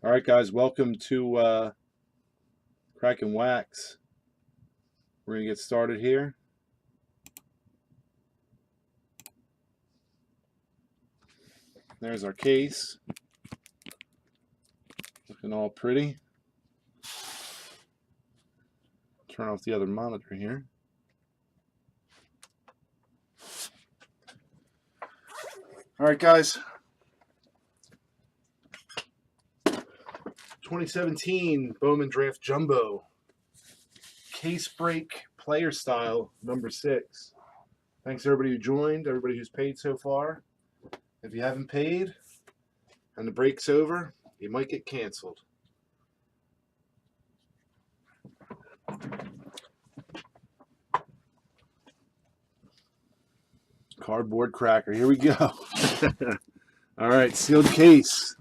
All right, guys, welcome to Crack and Wax. We're going to get started here. There's our case. Looking all pretty. Turn off the other monitor here. All right, guys. 2017 Bowman Draft Jumbo. Case break player style number 6. Thanks everybody who joined, everybody who's paid so far. If you haven't paid and the break's over, you might get canceled. Cardboard cracker. Here we go. All right, sealed case.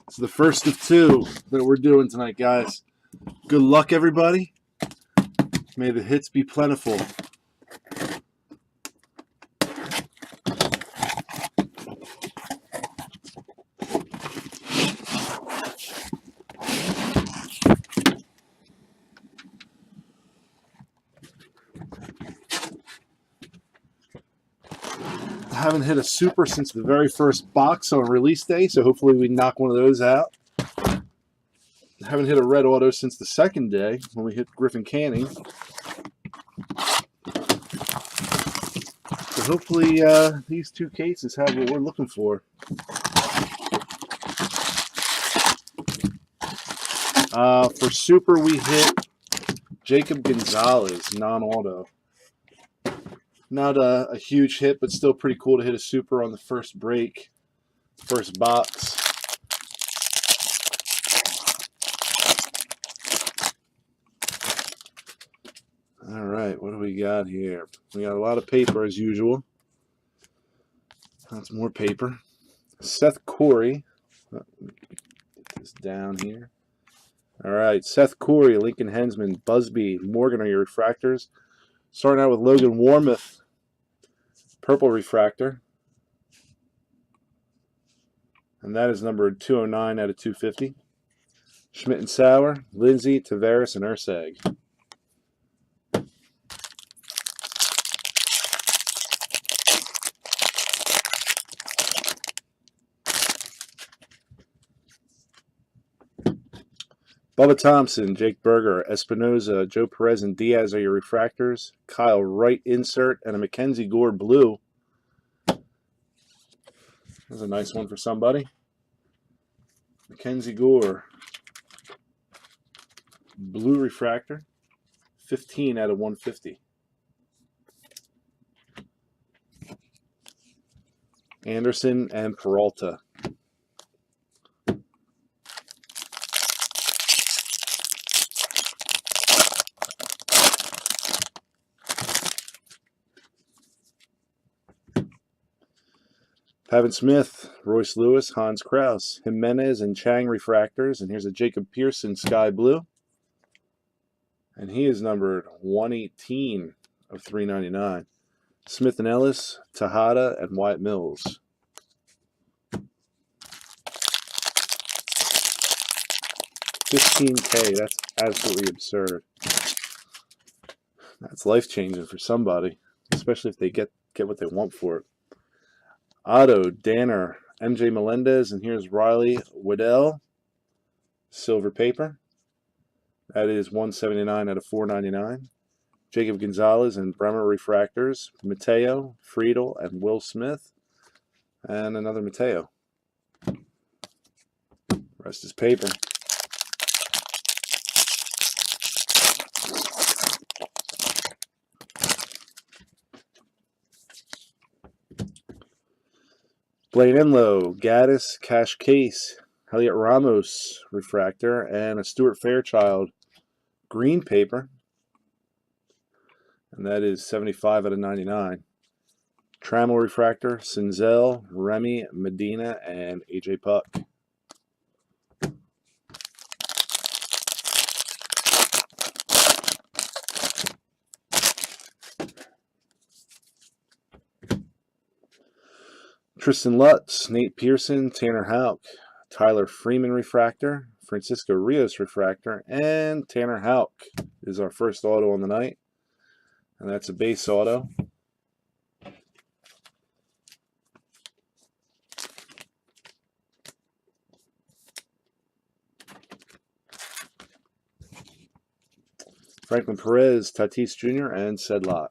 It's the first of 2 that we're doing tonight, guys. Good luck, everybody. May the hits be plentiful. I haven't hit a super since the very first box on release day, so hopefully we knock one of those out. I haven't hit a red auto since the second day when we hit Griffin Canning. So hopefully these 2 cases have what we're looking for. For super, we hit Jacob Gonzalez, non-auto. Not a huge hit, but still pretty cool to hit a super on the first break, first box. All right, what do we got here? We got a lot of paper as usual. That's more paper. Seth Corey. Get this down here. All right, Seth Corey, Lincoln Hensman, Busby, Morgan are your refractors. Starting out with Logan Warmoth, purple refractor. And that is numbered 209 out of 250. Schmidt and Sauer, Lindsay, Tavares, and Ursag. Bubba Thompson, Jake Berger, Espinoza, Joe Perez, and Diaz are your refractors. Kyle Wright insert and a Mackenzie Gore blue. That's a nice one for somebody. Mackenzie Gore, blue refractor, 15 out of 150. Anderson and Peralta. Pavin Smith, Royce Lewis, Hans Kraus, Jimenez, and Chang refractors. And here's a Jacob Pearson sky blue. And he is numbered 118 of 399. Smith and Ellis, Tejada, and Wyatt Mills. $15K, that's absolutely absurd. That's life-changing for somebody, especially if they get what they want for it. Otto, Danner, MJ Melendez, and here's Riley Waddell, silver paper. That is 179 out of 499. Jacob Gonzalez and Bremer refractors, Mateo, Friedel, and Will Smith, and another Mateo. Rest is paper. Blaine Enlow, Gaddis, Cash Case, Elliot Ramos refractor, and a Stuart Fairchild green paper. And that is 75 out of 99. Trammell refractor, Sinzel, Remy, Medina, and AJ Puck. Tristan Lutz, Nate Pearson, Tanner Houck, Tyler Freeman refractor, Francisco Rios refractor, and Tanner Houck is our first auto on the night. And that's a base auto. Franklin Perez, Tatis Jr., and Sedlock.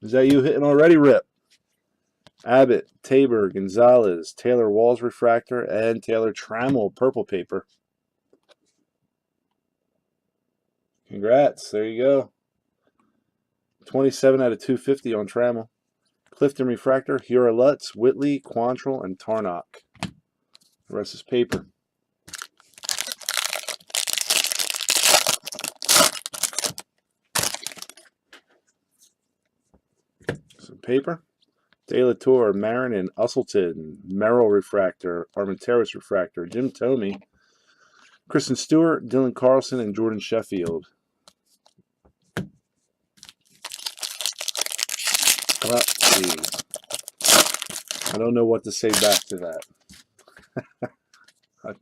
Is that you hitting already, Rip? Abbott, Tabor, Gonzalez, Taylor Walls refractor, and Taylor Trammell purple paper. Congrats. There you go. 27 out of 250 on Trammell. Clifton refractor, Hura Lutz, Whitley, Quantrill, and Tarnock. The rest is paper. Some paper. De La Tour, Marin, and Usselton. Merrill refractor, Armenteros refractor, Jim Thome, Kristen Stewart, Dylan Carlson, and Jordan Sheffield. Geez. I don't know what to say back to that. I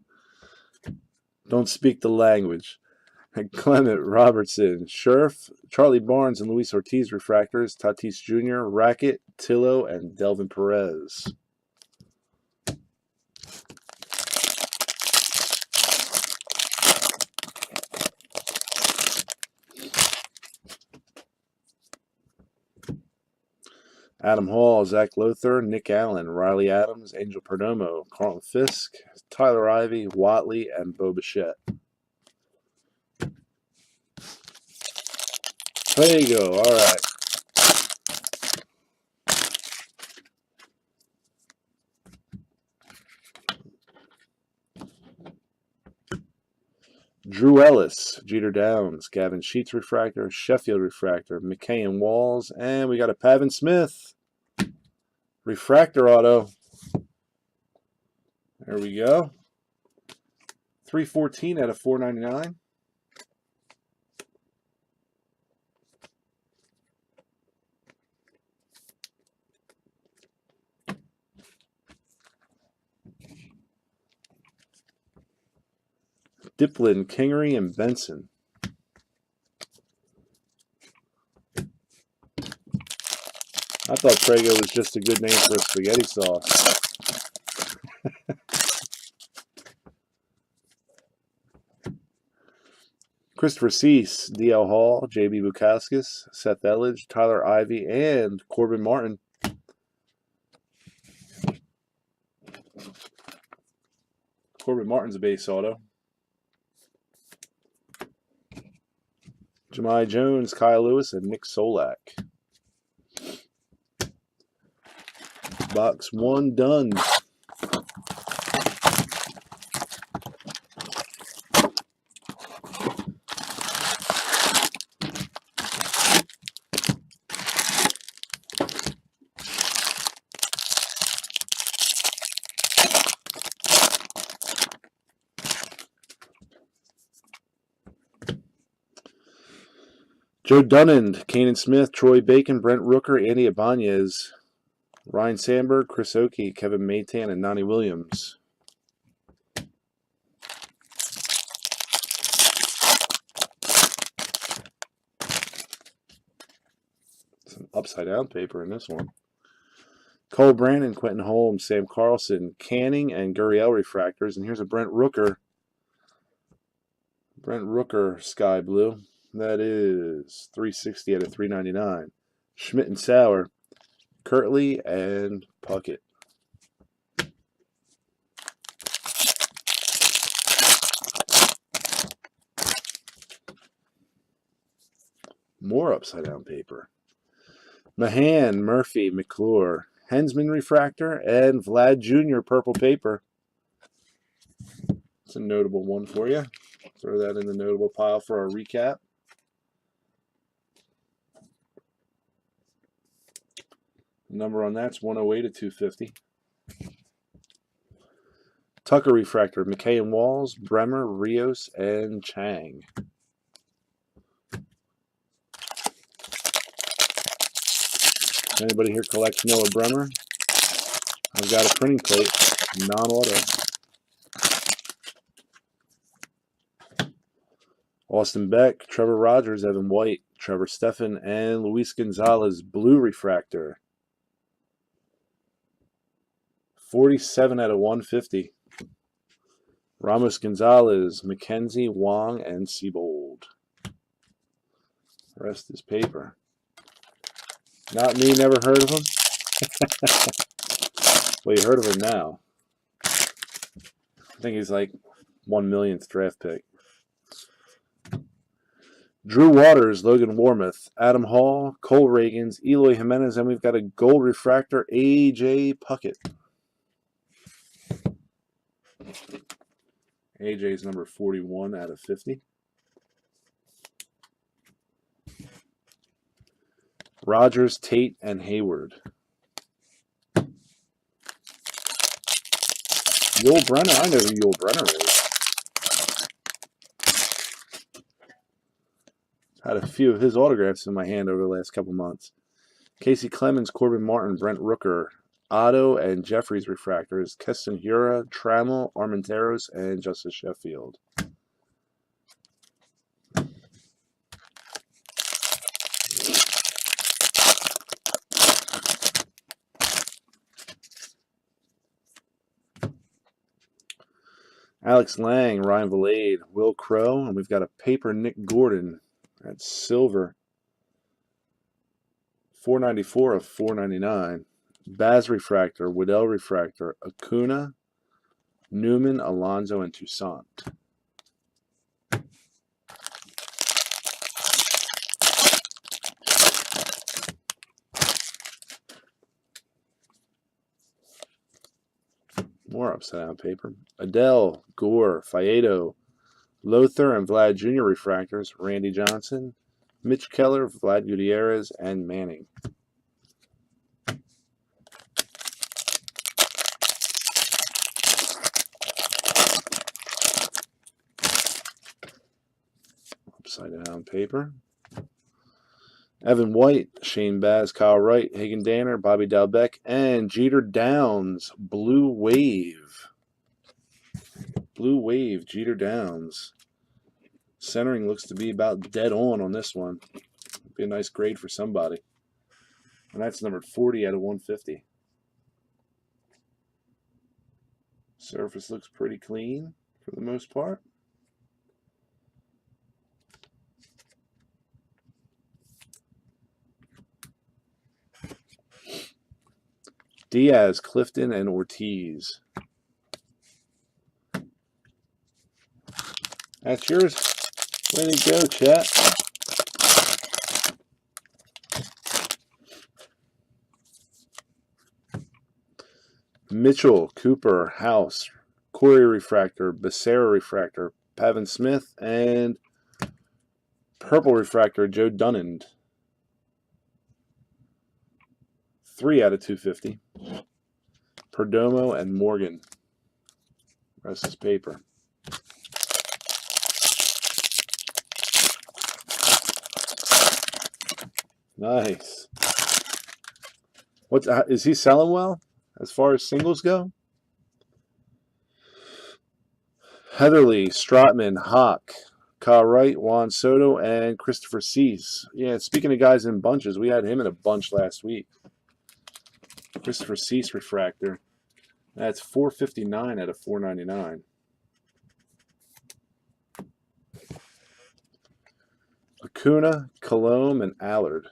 don't speak the language. Clement, Robertson, Scherf, Charlie Barnes, and Luis Ortiz refractors, Tatis Jr., Rackett, Tillo, and Delvin Perez. Adam Hall, Zach Lothar, Nick Allen, Riley Adams, Angel Perdomo, Carlton Fisk, Tyler Ivey, Watley, and Bo Bichette. There you go. All right. Drew Ellis, Jeter Downs, Gavin Sheets refractor, Sheffield refractor, McKay and Walls, and we got a Pavin Smith refractor auto. There we go. 314 out of 499. Diplin, Kingery, and Benson. I thought Prego was just a good name for a spaghetti sauce. Christopher Cease, D.L. Hall, J.B. Bukowskis, Seth Elledge, Tyler Ivey, and Corbin Martin. Corbin Martin's a base auto. Jahmai Jones, Kyle Lewis, and Nick Solak. Box 1 done. Joe Dunand, Kanan Smith, Troy Bacon, Brent Rooker, Andy Ibanez, Ryan Sandberg, Chris Oakey, Kevin Maytan, and Nani Williams. Some upside down paper in this one. Cole Brandon, Quentin Holmes, Sam Carlson, Canning, and Gurriel refractors. And here's a Brent Rooker. Brent Rooker Sky Blue. That is 360 out of 399. Schmidt and Sauer, Kirtley, and Puckett. More upside down paper. Mahan, Murphy, McClure, Hensman refractor, and Vlad Jr. purple paper. It's a notable one for you. Throw that in the notable pile for our recap. The number on that's 108 to 250. Tucker refractor, McKay and Walls, Bremer, Rios, and Chang. Anybody here collects Noah Bremer? I've got a printing plate, non-auto. Austin Beck, Trevor Rogers, Evan White, Trevor Stephan, and Luis Gonzalez, blue refractor. 47 out of 150. Ramos Gonzalez, McKenzie, Wong, and Seabold. The rest is paper. Not me, never heard of him. Well, you heard of him now. I think he's like 1 millionth draft pick. Drew Waters, Logan Warmoth, Adam Hall, Cole Reagans, Eloy Jimenez, and we've got a gold refractor, A.J. Puckett. AJ's number 41 out of 50. Rogers, Tate, and Hayward. Yul Brenner, I know who Yul Brenner is. Had a few of his autographs in my hand over the last couple months. Casey Clemens, Corbin Martin, Brent Rooker, Otto, and Jeffries refractors. Keston Hura, Trammell, Armenteros, and Justice Sheffield. Alex Lang, Ryan Valade, Will Crow, and we've got a paper Nick Gordon. That's silver. 494 of 499. Baz refractor, Waddell refractor, Acuna, Newman, Alonso, and Toussaint. More upside down paper. Adele, Gore, Faedo, Lothar, and Vlad Jr. refractors. Randy Johnson, Mitch Keller, Vlad Gutierrez, and Manning. Upside down paper. Evan White, Shane Baz, Kyle Wright, Hagen Danner, Bobby Dalbec, and Jeter Downs, Blue Wave. Blue Wave, Jeter Downs. Centering looks to be about dead on this one. Be a nice grade for somebody. And that's numbered 40 out of 150. Surface looks pretty clean for the most part. Diaz, Clifton, and Ortiz. That's yours. Way to go, chat. Mitchell, Cooper, House, Corey refractor, Becerra refractor, Pavin Smith, and purple refractor, Joe Dunand. 3 out of 250. Perdomo and Morgan. Rest is paper. Nice. Is he selling well as far as singles go? Heatherly, Stratman, Hawk, Kyle Wright, Juan Soto, and Christopher Cease. Yeah, speaking of guys in bunches, we had him in a bunch last week. Christopher Cease refractor. That's 459 out of 499. Acuna, Colomb, and Allard.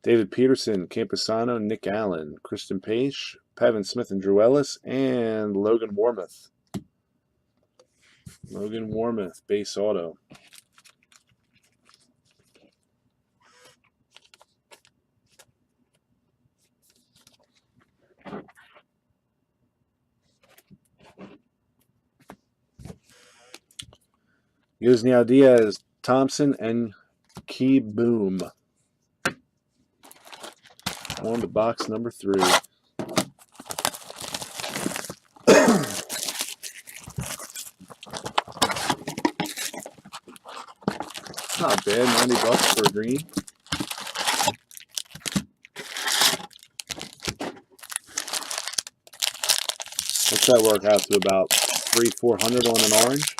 David Peterson, Camposano, Nick Allen, Kristen Page, Pavin Smith and Drew Ellis, and Logan Warmoth. Logan Warmoth, base auto. Yusniel Diaz, Thompson, and Key Boom. On to box number 3. That's not bad. $90 for a green. What's that work out to? About $300-400 on an orange.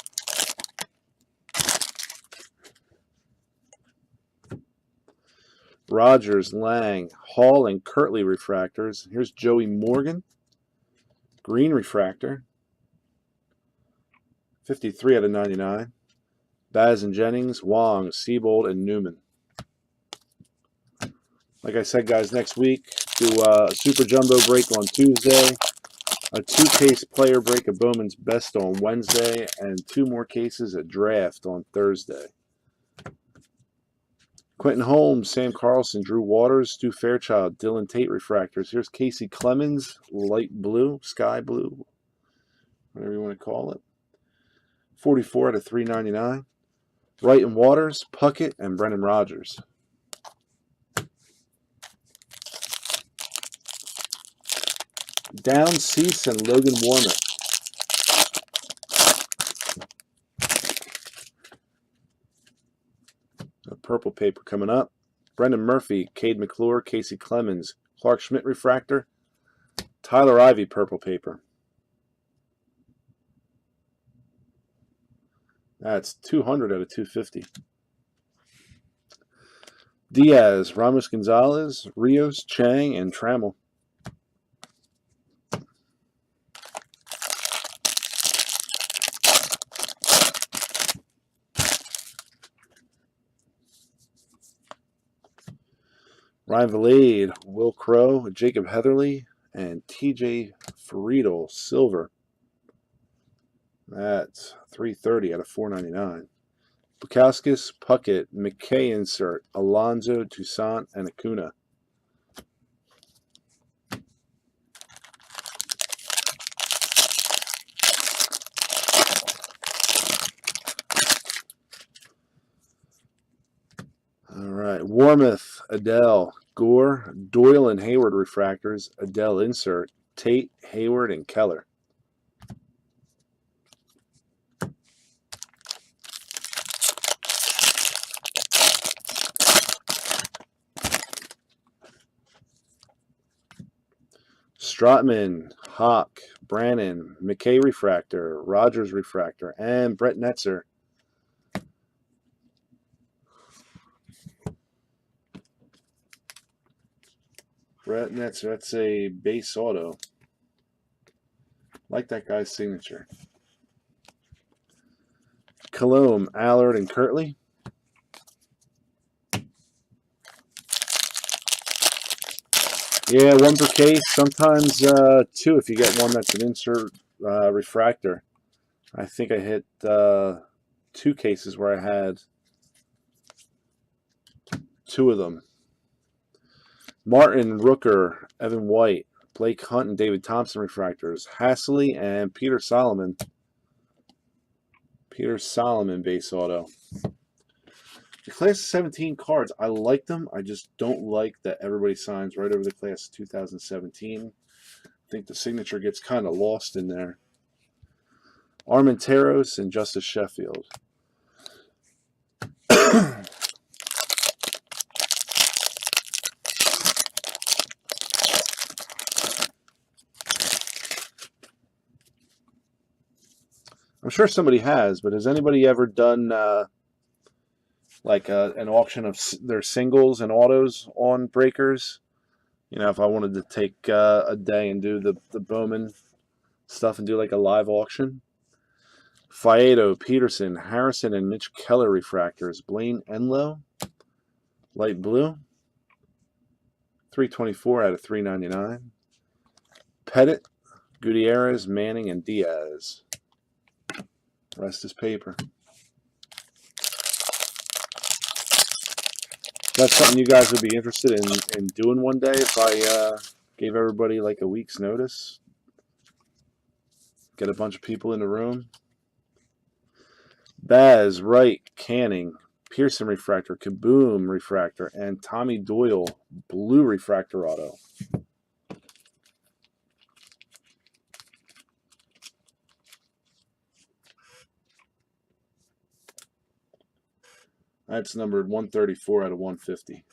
Rogers, Lang, Hall, and Kirtley refractors. Here's Joey Morgan. Green refractor. 53/99. Baz and Jennings, Wong, Siebold, and Newman. Like I said, guys, next week, do a Super Jumbo break on Tuesday, a 2-case player break of Bowman's Best on Wednesday, and 2 more cases at Draft on Thursday. Quentin Holmes, Sam Carlson, Drew Waters, Stu Fairchild, Dylan Tate refractors. Here's Casey Clemens, light blue, sky blue, whatever you want to call it. 44/399. Wright and Waters, Puckett, and Brendan Rodgers. Down Cease and Logan Warner. A purple paper coming up. Brendan Murphy, Cade McClure, Casey Clemens, Clark Schmidt refractor. Tyler Ivey purple paper. That's 200/250. Diaz, Ramos Gonzalez, Rios, Chang, and Trammell. Ryan Valade, Will Crow, Jacob Heatherly, and TJ Friedel, silver. That's 330/499. Bukowskis, Puckett, McKay insert, Alonzo, Toussaint, and Acuna. All right, Warmoth, Adele, Gore, Doyle, and Hayward refractors, Adele insert, Tate, Hayward, and Keller. Strotman, Hawk, Brannon, McKay refractor, Rogers refractor, and Brett Netzer. Brett Netzer, that's a base auto. Like that guy's signature. Colomb, Allard, and Kirtley. Yeah, 1 per case. Sometimes 2 if you get one that's an insert refractor. I think I hit 2 cases where I had 2 of them. Martin, Rooker, Evan White, Blake Hunt, and David Thompson refractors. Hassley and Peter Solomon. Peter Solomon base auto. The class of 17 cards, I like them. I just don't like that everybody signs right over the class of 2017. I think the signature gets kind of lost in there. Armenteros and Justice Sheffield. I'm sure somebody has, but has anybody ever done like an auction of their singles and autos on breakers? You know, if I wanted to take a day and do the Bowman stuff and do like a live auction. Faedo, Peterson, Harrison, and Mitch Keller refractors. Blaine Enlow, light blue. 324/399. Pettit, Gutierrez, Manning, and Diaz. Rest is paper. That's something you guys would be interested in doing one day if I gave everybody like a week's notice. Get a bunch of people in the room. Baz, Wright, Canning, Pearson refractor, Kaboom refractor, and Tommy Doyle blue refractor auto. That's numbered 134 out of 150.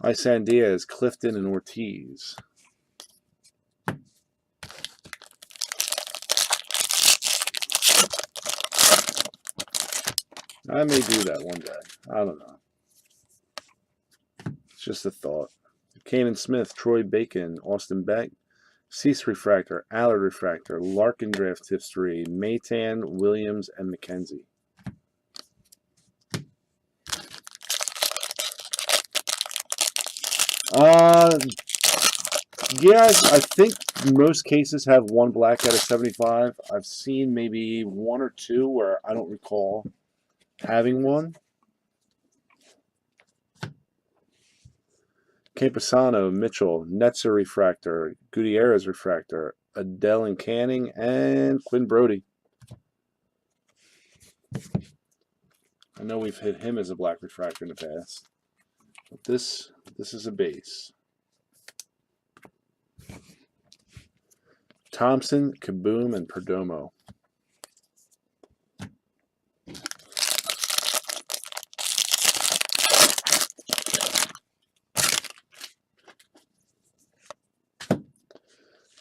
Isan Diaz, Clifton, and Ortiz. I may do that one day. I don't know. It's just a thought. Kanan Smith, Troy Bacon, Austin Beck, Cease Refractor, Allard Refractor, Larkin Draft Tips 3, Maytan, Williams, and McKenzie. Yeah, I think most cases have one black out of 75. I've seen maybe one or two where I don't recall having one. Campusano, Mitchell, Netzer Refractor, Gutierrez Refractor, Adele and Canning, and Quinn Brody. I know we've hit him as a black refractor in the past. But this is a base. Thompson, Kaboom, and Perdomo.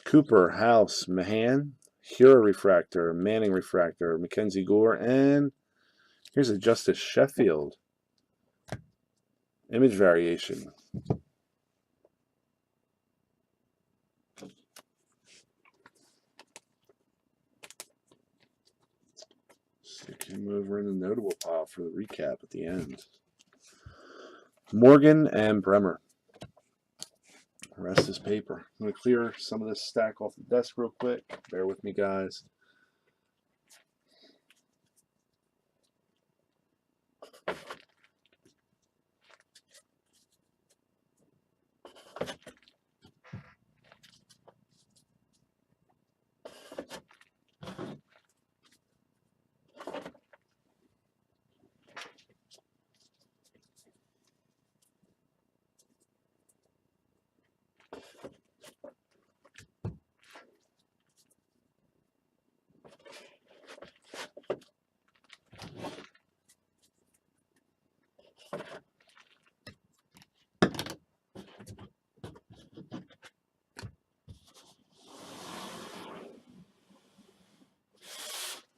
Cooper, House, Mahan, Hura Refractor, Manning Refractor, Mackenzie Gore, and here's a Justice Sheffield. Image variation. Stick him over in the notable pile for the recap at the end. Morgan and Bremer. The rest is paper. I'm going to clear some of this stack off the desk real quick. Bear with me, guys.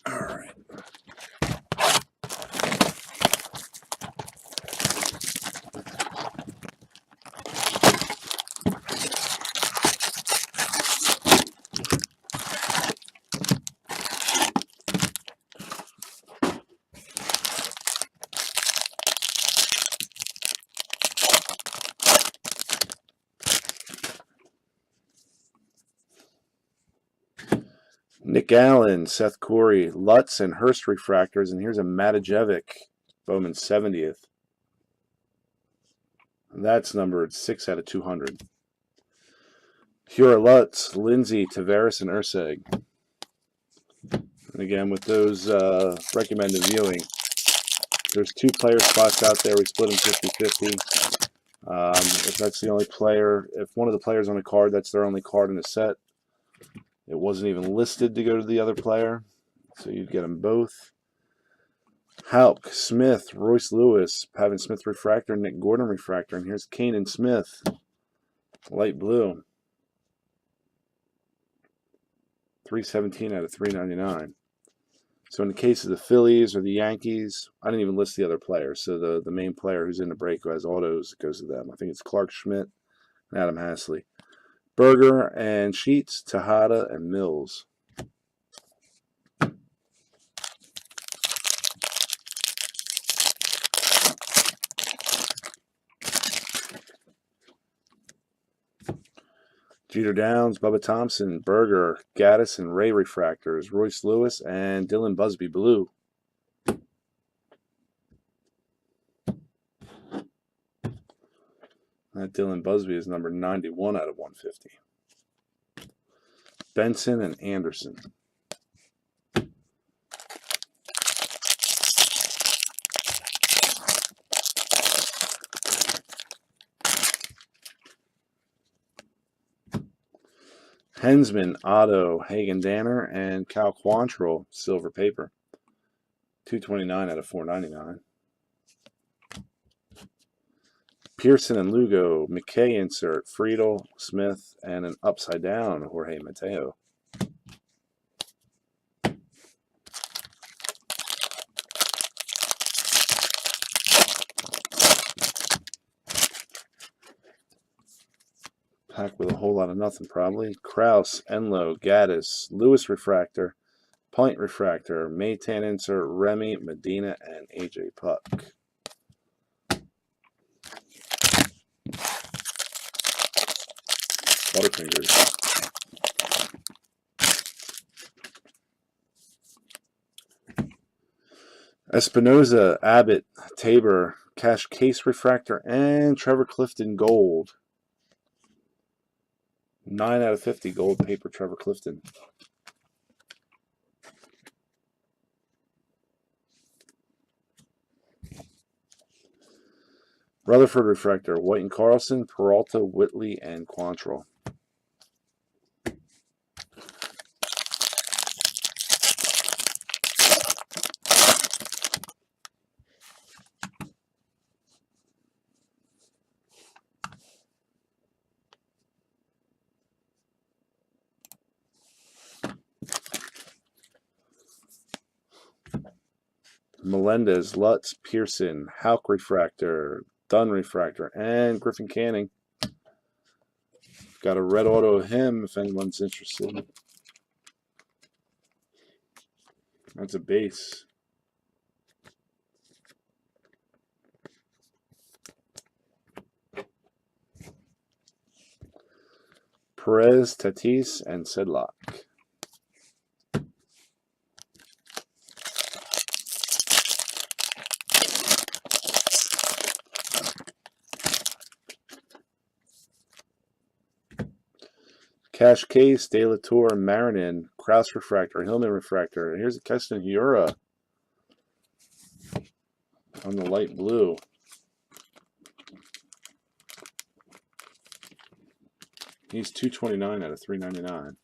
All right. Nick Allen, Seth Corey, Lutz, and Hurst refractors, and here's a Matajevic, Bowman 70th. And that's numbered 6 out of 200. Hura, Lutz, Lindsay, Tavares, and Urseg. And again, with those recommended viewing, there's 2 player spots out there. We split them 50-50. If that's the only player, if one of the players on the card, that's their only card in the set, it wasn't even listed to go to the other player, so you'd get them both. Halk, Smith, Royce Lewis, Pavin Smith refractor, Nick Gordon refractor, and here's Kanan Smith, light blue. 317 out of 399. So in the case of the Phillies or the Yankees, I didn't even list the other players. So the main player who's in the break who has autos goes to them. I think it's Clark Schmidt and Adam Hasley. Berger and Sheets, Tejada, and Mills. Jeter Downs, Bubba Thompson, Berger, Gaddis, and Ray refractors, Royce Lewis, and Dylan Busby blue. That Dylan Busby is number 91 out of 150. Benson and Anderson. Hensman, Otto, Hagen Danner, and Cal Quantrill, silver paper. $2.29 out of $4.99. Pearson and Lugo, McKay insert, Friedel, Smith, and an upside down Jorge Mateo. Pack with a whole lot of nothing probably. Kraus, Enlow, Gaddis, Lewis refractor, Pint refractor, Maytan insert, Remy, Medina, and AJ Puck. Butterfingers. Espinoza, Abbott, Tabor, Cash Case refractor, and Trevor Clifton gold. 9 out of 50 gold paper Trevor Clifton. Rutherford refractor, White and Carlson, Peralta, Whitley, and Quantrill. Melendez, Lutz, Pearson, Hauk refractor, Dunn refractor, and Griffin Canning. Got a red auto of him if anyone's interested. That's a base. Perez, Tatis, and Sedlock. Cash Case, De La Tour, Marinin, Kraus refractor, Hillman refractor. Here's a Keston Hiura on the light blue. He's $2.29 out of $3.99.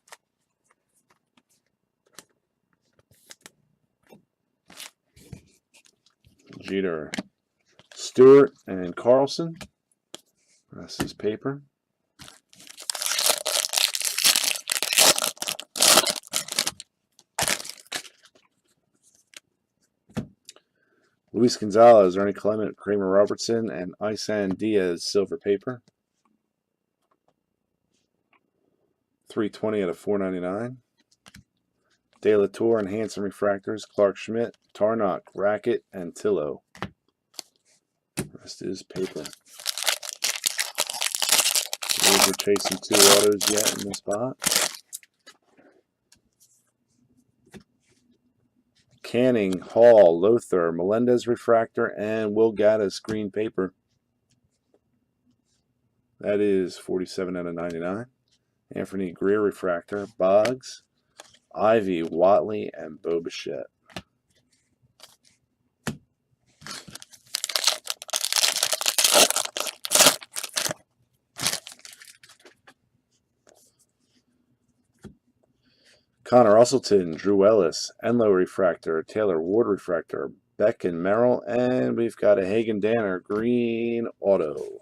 Jeter, Stewart, and Carlson. That's his paper. Luis Gonzalez, Ernie Clement, Kramer Robertson, and Isan Diaz silver paper. $3.20 out of $4.99. De La Tour and Hanson refractors, Clark Schmidt, Tarnock, Rackett, and Tillo. Rest is paper. We're chasing 2 autos yet in this spot. Canning, Hall, Lothar, Melendez refractor, and Will Gaddis green paper. That is 47 out of 99. Anthony Greer refractor, Boggs, Ivy, Watley, and Bo Bichette. Connor Usselton, Drew Ellis, Enlow refractor, Taylor Ward refractor, Beck and Merrill, and we've got a Hagen Danner green auto.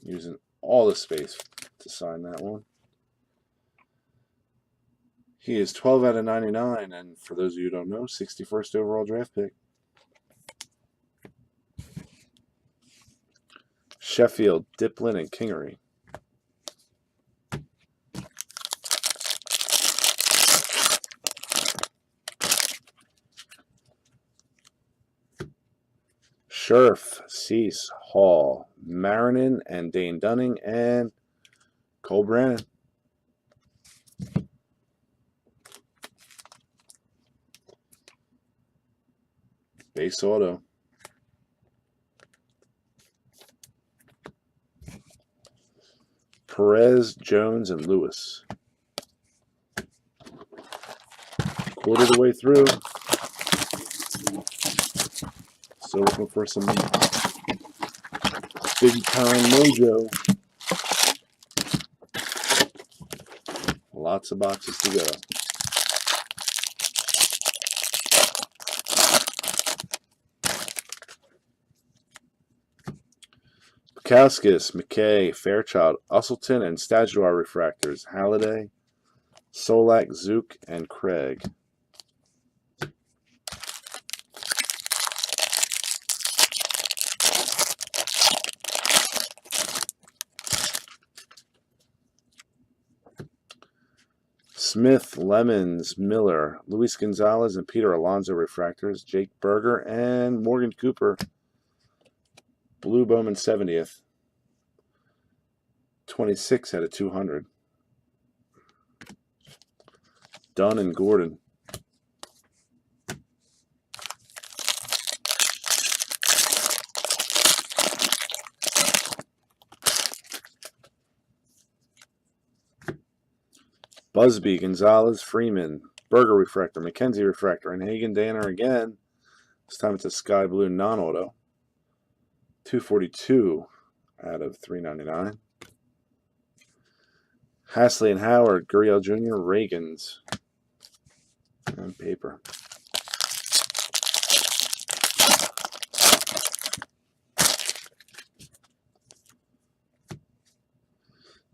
Using all the space to sign that one. He is 12 out of 99, and for those of you who don't know, 61st overall draft pick. Sheffield, Diplin, and Kingery. Scherf, Cease, Hall, Marinin, and Dane Dunning, and Cole Brannon. Base auto. Perez, Jones, and Lewis. Quarter of the way through. Still looking for some big time mojo. Lots of boxes to go. Bukowskis, McKay, Fairchild, Usselton, and Staduar refractors. Halliday, Solak, Zook, and Craig. Smith, Lemons, Miller, Luis Gonzalez, and Peter Alonso refractors. Jake Berger and Morgan Cooper. Blue Bowman 70th. 26 out of 200. Dunn and Gordon. Busby, Gonzalez, Freeman, Berger refractor, McKenzie refractor, and Hagen Danner again. This time it's a sky blue non-auto. 242 out of 399. Hasley and Howard, Gurriel Jr., Reagans, and paper.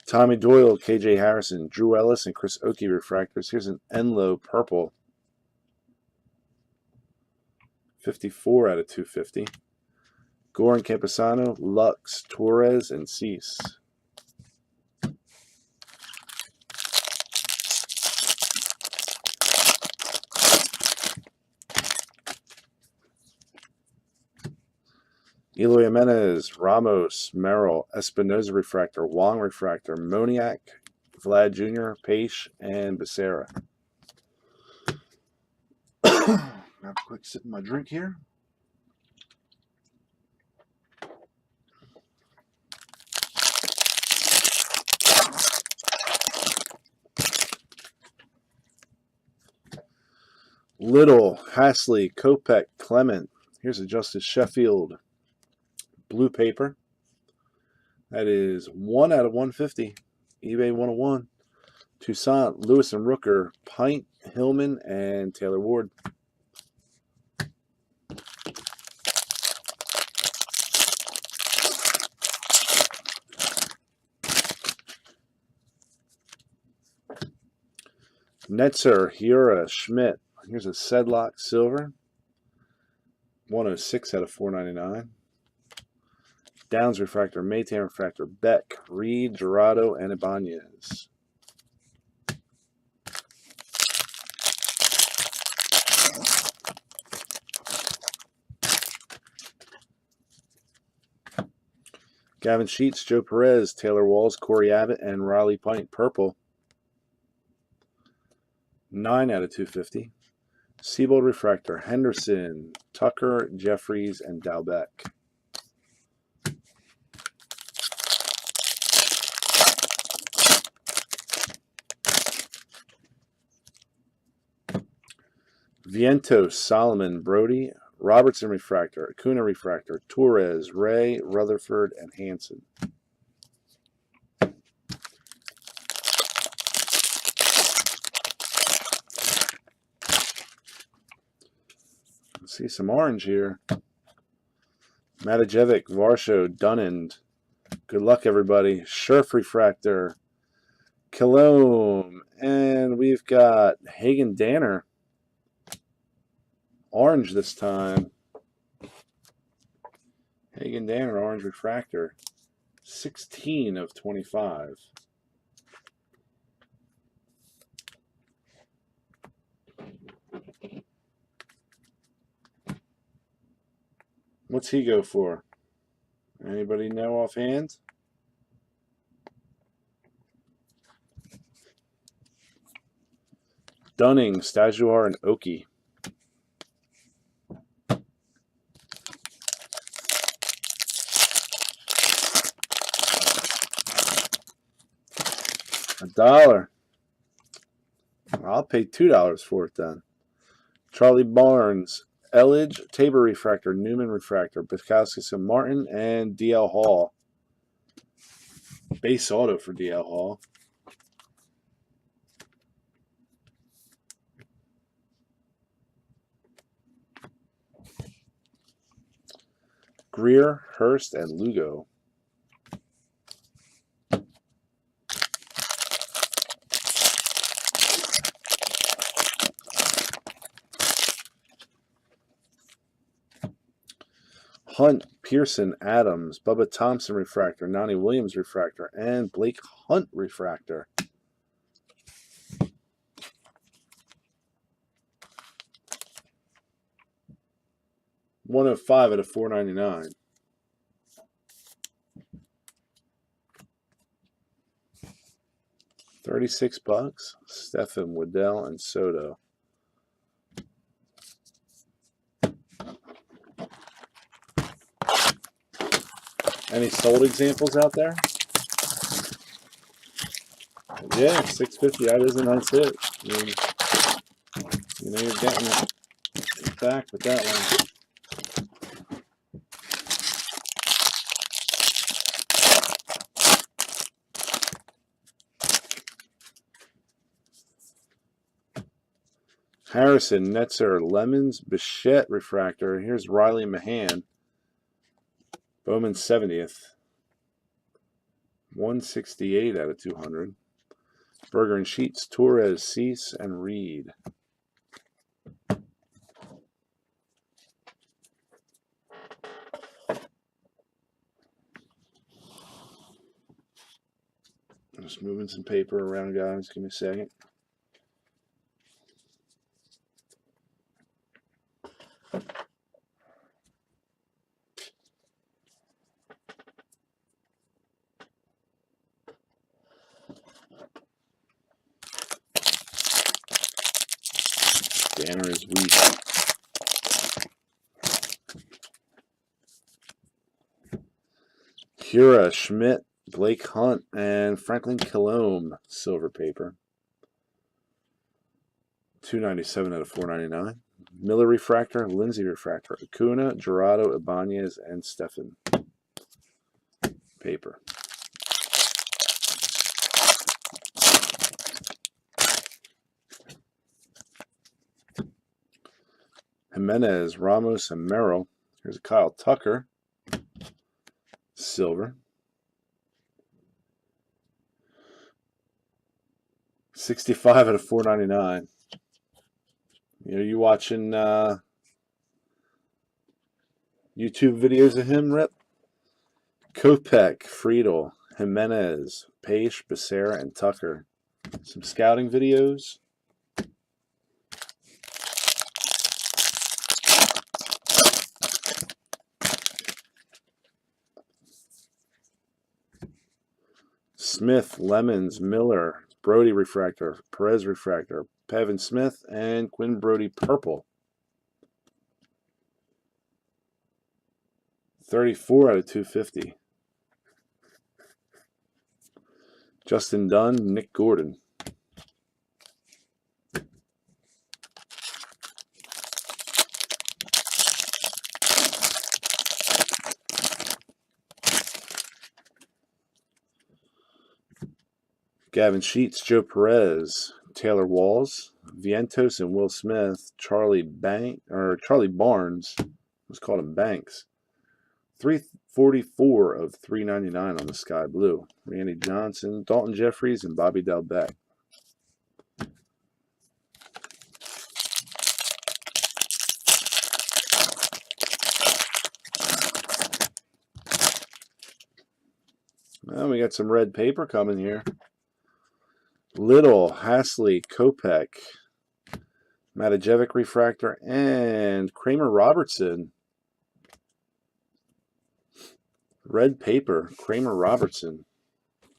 Tommy Doyle, KJ Harrison, Drew Ellis, and Chris Oakey refractors. Here's an Enlow purple. 54 out of 250. Goran Campusano, Lux, Torres, and Cease. Eloy Jimenez, Ramos, Merrill, Espinoza refractor, Wong refractor, Moniak, Vlad Jr., Pache, and Becerra. Have a quick sip of my drink here. Little, Hasley, Kopech, Clement. Here's a Justice Sheffield blue paper. That is 1 out of 150. eBay 101. Toussaint, Lewis and Rooker, Pint, Hillman, and Taylor Ward. Netzer, Hiura, Schmidt. Here's a Sedlock silver. 106 out of 499. Downs refractor, Maytan refractor, Beck, Reed, Dorado, and Ibanez. Gavin Sheets, Joe Perez, Taylor Walls, Corey Abbott, and Riley Pint purple. 9 out of 250. Seabold refractor, Henderson, Tucker, Jeffries, and Dalbeck. Vientos, Solomon, Brody, Robertson refractor, Acuna refractor, Torres, Ray, Rutherford, and Hanson. Let's see some orange here. Matajevic, Varsho, Dunand. Good luck, everybody. Scherf refractor, Kilome, and we've got Hagen Danner. Orange this time. Hagen Danner, orange refractor. 16 of 25. What's he go for? Anybody know offhand? Dunning, Stajuar, and Oki. $1. I'll pay $2 for it then. Charlie Barnes, Elledge, Tabor refractor, Newman refractor, Bukowskis and Martin, and DL Hall. Base auto for DL Hall. Greer, Hurst, and Lugo. Hunt, Pearson, Adams, Bubba Thompson refractor, Nani Williams refractor, and Blake Hunt refractor. $105 out of $4.99. $36. Stephan, Waddell, and Soto. Any sold examples out there? Yeah, $6.50. That is a nice hit. You know you're getting it back with that one. Harrison, Netzer, Lemons, Bichette refractor. Here's Riley Mahan. Bowman 70th. 168 out of 200. Berger and Sheets, Torres, Cease, and Reed. Just moving some paper around, guys. Give me a second. Banner is weak. Hura, Schmidt, Blake Hunt, and Franklin Kilome, silver paper. $2.97 out of $4.99. Miller refractor, Lindsay refractor, Acuna, Gerardo, Ibanez, and Stephan paper. Jimenez, Ramos, and Merrill. Here's a Kyle Tucker, silver. $65 out of $4.99. Are you watching YouTube videos of him, Rip? Kopech, Friedel, Jimenez, Page, Becerra, and Tucker. Some scouting videos. Smith, Lemons, Miller, Brody refractor, Perez refractor, Pevin Smith, and Quinn Brody purple. 34 out of 250. Justin Dunn, Nick Gordon. Gavin Sheets, Joe Perez, Taylor Walls, Vientos, and Will Smith. Charlie Barnes. Let's call him Banks. 344 of 399 on the Sky Blue. Randy Johnson, Dalton Jeffries, and Bobby Dalbec. Well, we got some red paper coming here. Little, Hasley, Kopech, Matajevic refractor, and Kramer Robertson. Red paper, Kramer Robertson.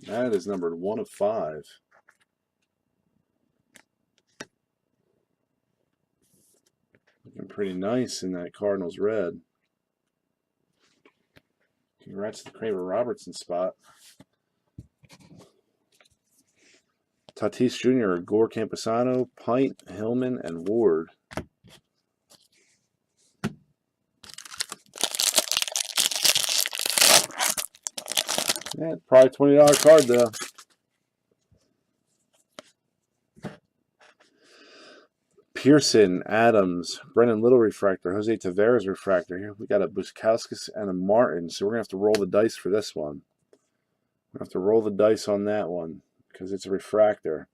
That is numbered 1 of 5. Looking pretty nice in that Cardinals red. Congrats to the Kramer Robertson spot. Tatis Jr., Gore Camposano, Pint, Hillman, and Ward. Yeah, probably $20 card though. Pearson, Adams, Brennan Little refractor, Jose Taveras refractor. Here we got a Buskauskas and a Martin, so we're gonna have to roll the dice for this one. We're gonna have to roll the dice on that one because it's a refractor.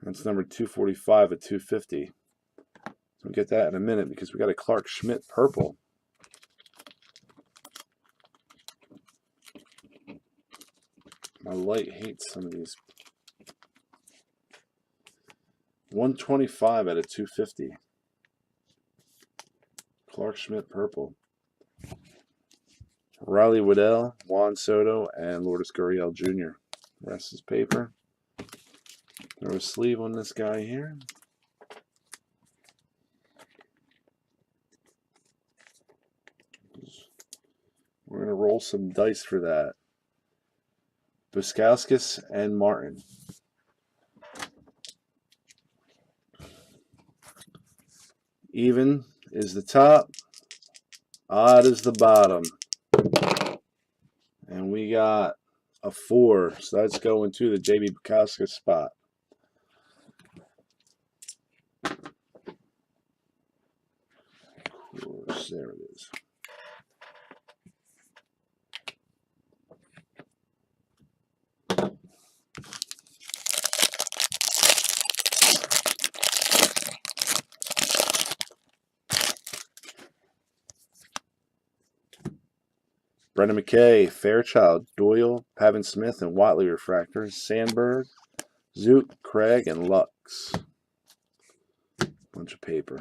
That's number 245 at 250. So we'll get that in a minute because we got a Clark Schmidt purple. My light hates some of these. 125 out of 250. Clark Schmidt purple. Riley Waddell, Juan Soto, and Lourdes Gurriel Jr. The rest is paper. Throw a sleeve on this guy here. We're going to roll some dice for that. Buskauskas and Martin. Even is the top. Odd is the bottom. And we got a 4. So that's going to the JB Buskauskas spot. Of course, there it is. Brendan McKay, Fairchild, Doyle, Pavin Smith, and Watley refractors. Sandberg, Zook, Craig, and Lux. Bunch of paper.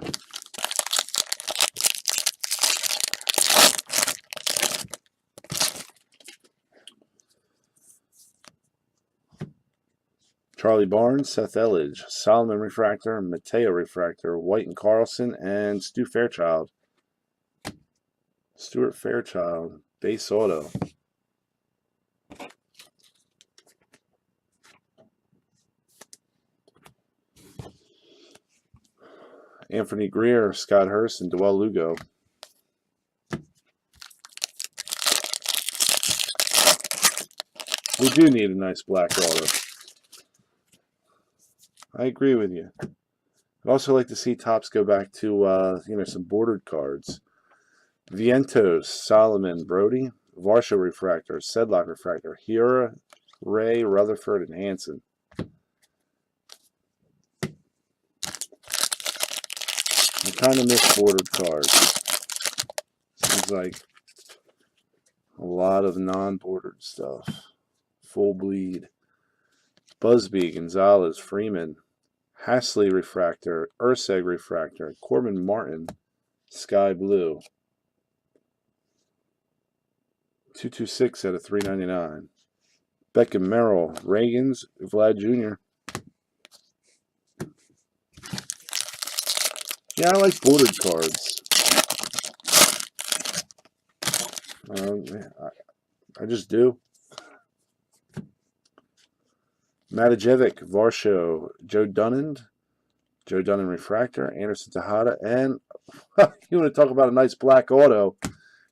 Charlie Barnes, Seth Elledge, Solomon refractor, Mateo refractor, White and Carlson, and Stu Fairchild. Stuart Fairchild, base auto. Anthony Greer, Scott Hurst, and Dwell Lugo. We do need a nice black auto. I agree with you. I'd also like to see Topps go back to some bordered cards. Vientos, Solomon, Brody, Varsho refractor, Sedlock refractor, Hiura, Ray, Rutherford, and Hanson. I kind of miss bordered cards. Seems like a lot of non-bordered stuff. Full bleed. Busby, Gonzalez, Freeman, Hasley refractor, Urseg refractor, Corbin Martin, Sky Blue. 226 out of 399. Beckham Merrill, Reagans, Vlad Jr. Yeah, I like bordered cards. I just do. Matajevic, Varsho, Joe Dunand refractor, Anderson Tejada, and you want to talk about a nice black auto?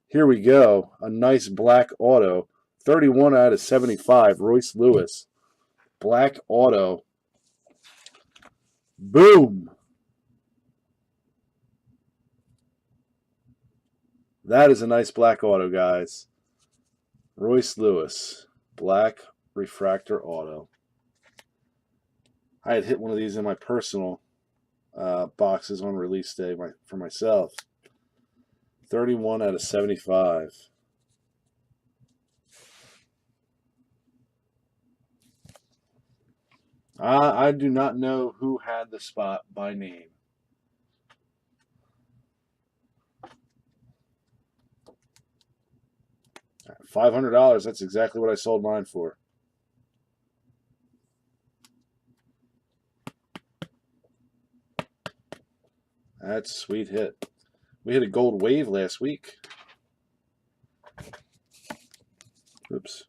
Here we go, a nice black auto, 31 out of 75, Royce Lewis, black auto. Boom! That is a nice black auto, guys. Royce Lewis, black refractor auto. I had hit one of these in my personal boxes on release day for myself. 31 out of 75. I do not know who had the spot by name. $500, that's exactly what I sold mine for. That's a sweet hit. We hit a gold wave last week. Oops.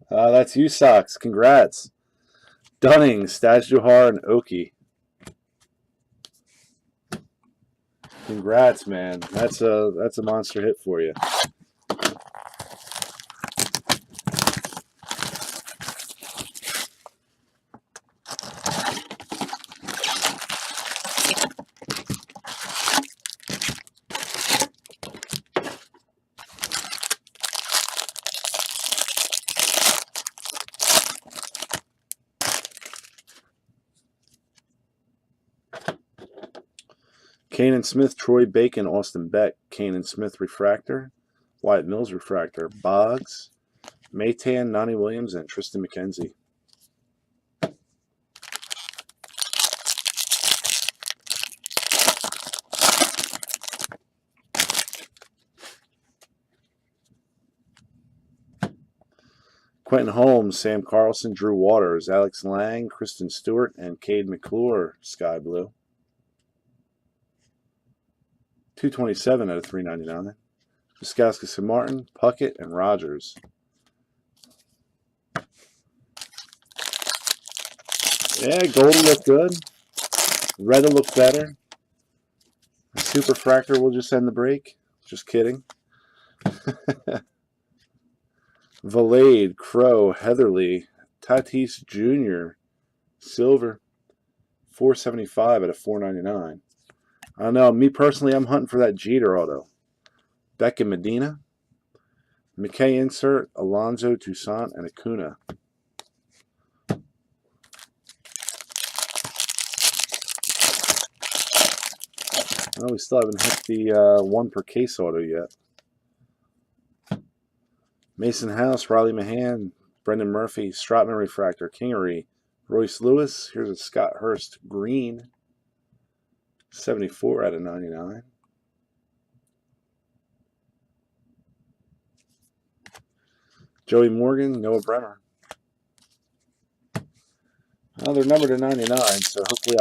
That's you, Sox. Congrats. Dunning, Staj Johar, and Oki. Congrats, man. That's a monster hit for you. Kane and Smith, Troy Bacon, Austin Beck, Kane and Smith refractor, Wyatt Mills refractor, Boggs, Maytan, Nani Williams, and Tristan McKenzie. Quentin Holmes, Sam Carlson, Drew Waters, Alex Lang, Kristen Stewart, and Cade McClure, Sky Blue. 227 out of 399. Viscauskas and Martin, Puckett, and Rogers. Yeah, gold will look good. Red will look better. A super fractor will just end the break. Just kidding. Valade, Crow, Heatherly, Tatis Jr., silver, 475 out of 499. I don't know. Me personally, I'm hunting for that Jeter auto. Beck and Medina, McKay insert, Alonso, Toussaint, and Acuna. Well, we still haven't hit the 1 per case auto yet. Mason House, Riley Mahan, Brendan Murphy, Stratman refractor, Kingery, Royce Lewis. Here's a Scott Hurst green, 74 out of 99. Joey Morgan, Noah Bremer. Well, they're numbered to 99, so hopefully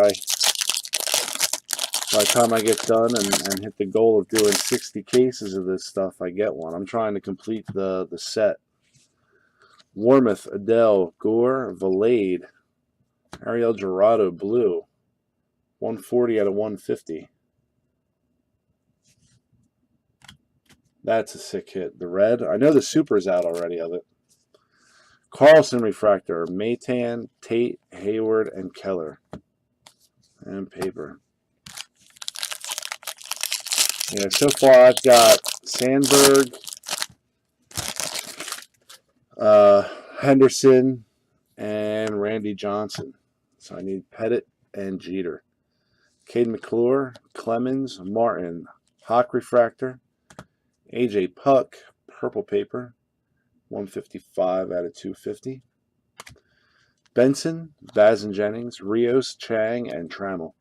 by the time I get done and hit the goal of doing 60 cases of this stuff, I get one. I'm trying to complete the set. Warmoth, Adele, Gore, Valade, Ariel Gerardo, blue, 140 out of 150. That's a sick hit. The red. I know the super's out already of it. Carlson refractor, Maytan, Tate, Hayward, and Keller. And paper. Yeah, so far I've got Sandberg, Henderson, and Randy Johnson. So I need Pettit and Jeter. Cade McClure, Clemens, Martin, Hawk refractor, AJ Puck, purple paper, 155 out of 250. Benson, Baz and Jennings, Rios, Chang, and Trammell.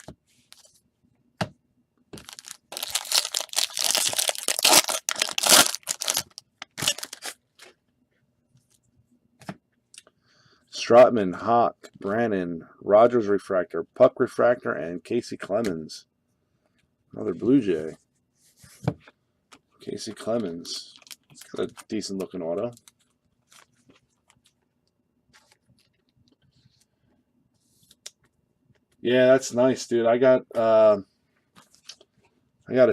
Stratman, Hawk, Brannon, Rogers refractor, Puck refractor, and Casey Clemens. Another Blue Jay. Casey Clemens. It's got a decent looking auto. Yeah, that's nice, dude. I got a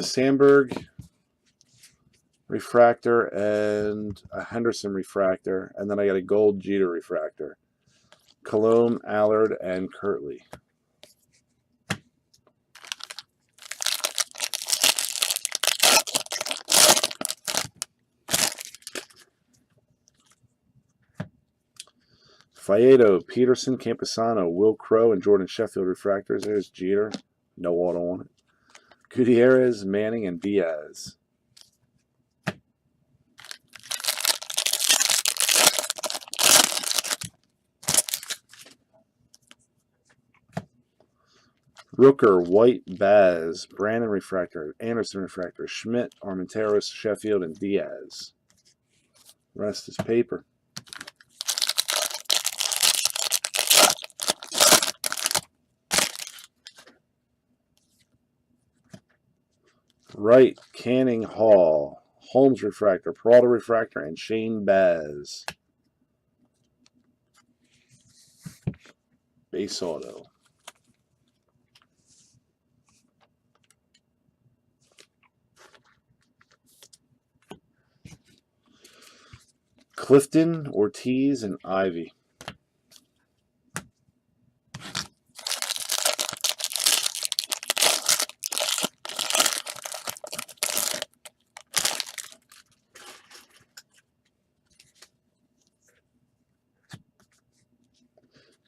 Sandberg refractor and a Henderson refractor, and then I got a gold Jeter refractor. Cologne, Allard, and Kirtley. Faedo, Peterson, Camposano, Will Crow, and Jordan Sheffield refractors. There's Jeter. No auto on it. Gutierrez, Manning, and Diaz. Rooker, White, Baz, Brandon refractor, Anderson refractor, Schmidt, Armenteros, Sheffield, and Diaz. Rest is paper. Wright, Canning, Hall, Holmes refractor, Peralta refractor, and Shane Baz. Base auto. Clifton, Ortiz, and Ivy.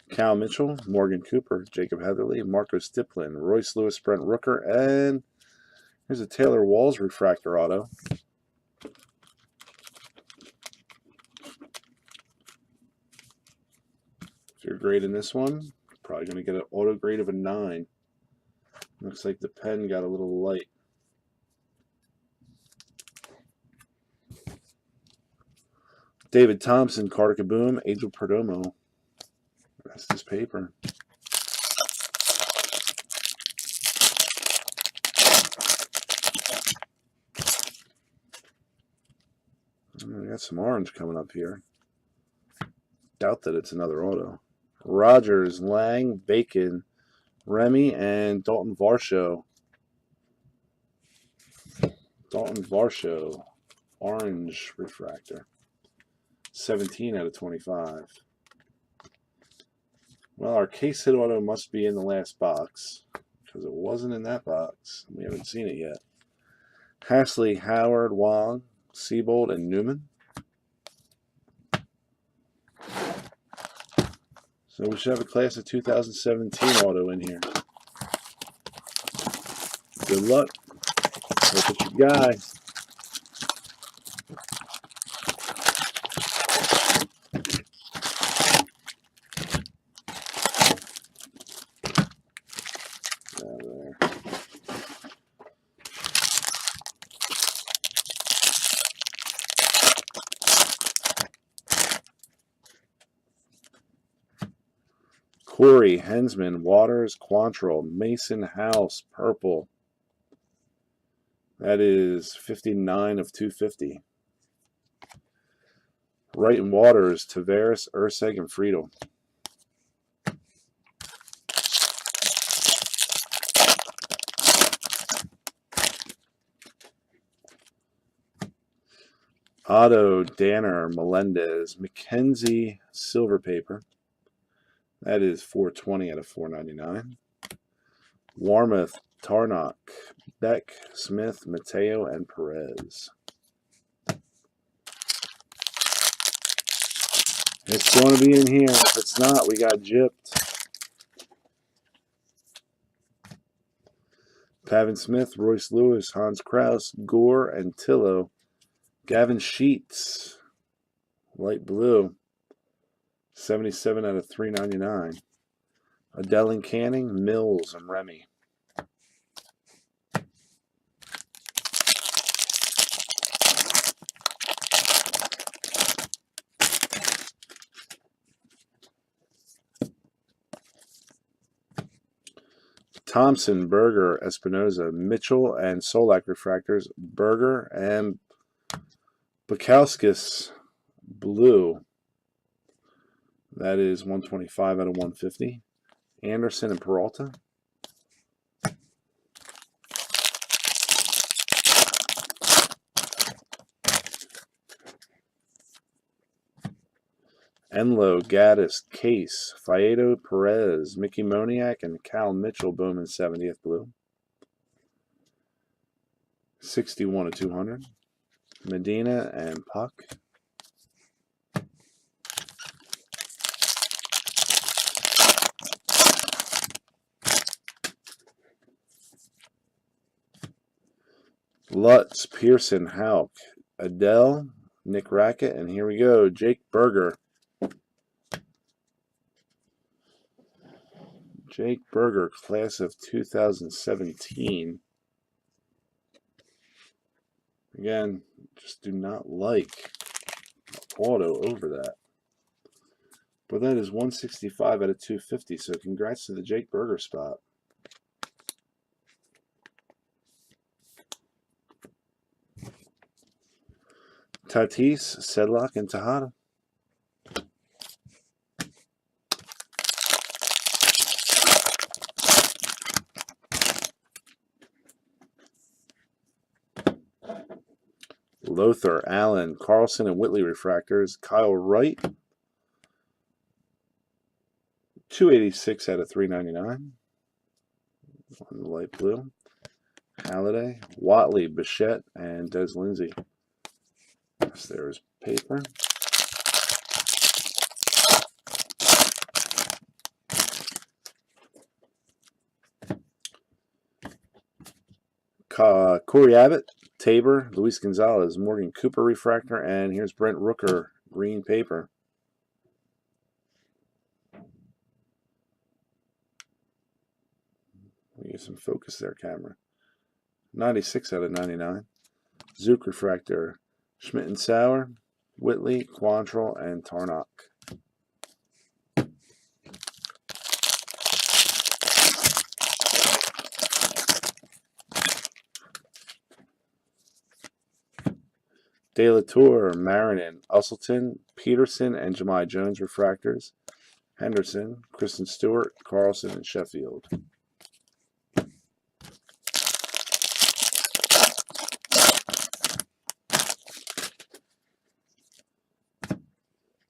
Cal Mitchell, Morgan Cooper, Jacob Heatherly, Marco Stiplin, Royce Lewis, Brent Rooker, and Here's a Taylor Walls refractor auto. If you're grading this one, probably going to get an auto grade of a 9. Looks like the pen got a little light. David Thompson, Carter Kaboom, Angel Perdomo. That's this paper. We got some orange coming up here. Doubt that it's another auto. Rogers, Lang, Bacon, Remy, and Dalton Varsho. Dalton Varsho, orange refractor. 17 out of 25. Well, our case hit auto must be in the last box because it wasn't in that box. We haven't seen it yet. Hasley, Howard, Wong, Siebold, and Newman. So we should have a class of 2017 auto in here. Good luck. Hope it's your guy. There. Corey, Hensman, Waters, Quantrill, Mason House, purple. That is 59 of 250. Wright and Waters, Tavares, Urseg, and Friedel. Otto, Danner, Melendez, McKenzie, silver paper. That is 420 out of 499. Warmoth, Tarnock, Beck, Smith, Mateo, and Perez. It's going to be in here. If it's not, we got gypped. Pavin Smith, Royce Lewis, Hans Kraus, Gore, and Tillo. Gavin Sheets, light blue. 77 out of 399. Adele and Canning, Mills, and Remy. Thompson, Berger, Espinoza, Mitchell, and Solak refractors. Berger and Bukowskis, blue. That is 125 out of 150. Anderson and Peralta. Enlow, Gaddis, Case, Faedo, Perez, Mickey Moniak, and Cal Mitchell, Bowman 70th blue. 61 of 200. Medina and Puck. Lutz, Pearson, Hauk, Adele, Nick Rackett, and here we go, Jake Berger. Jake Berger, class of 2017. Again, just do not like auto over that. But that is 165 out of 250, so congrats to the Jake Berger spot. Tatis, Sedlock, and Tejada. Lothar, Allen, Carlson, and Whitley refractors. Kyle Wright, 286 out of 399. On the light blue. Halliday, Watley, Bichette, and Des Lindsay. Yes, there's paper. Corey Abbott, Tabor, Luis Gonzalez, Morgan Cooper refractor, and here's Brent Rooker, green paper. We get some focus there, camera. 96 out of 99. Zook refractor, Schmidt and Sauer, Whitley, Quantrill, and Tarnock. De La Tour, Marinan, Usselton, Peterson, and Jahmai Jones refractors. Henderson, Kristen Stewart, Carlson, and Sheffield.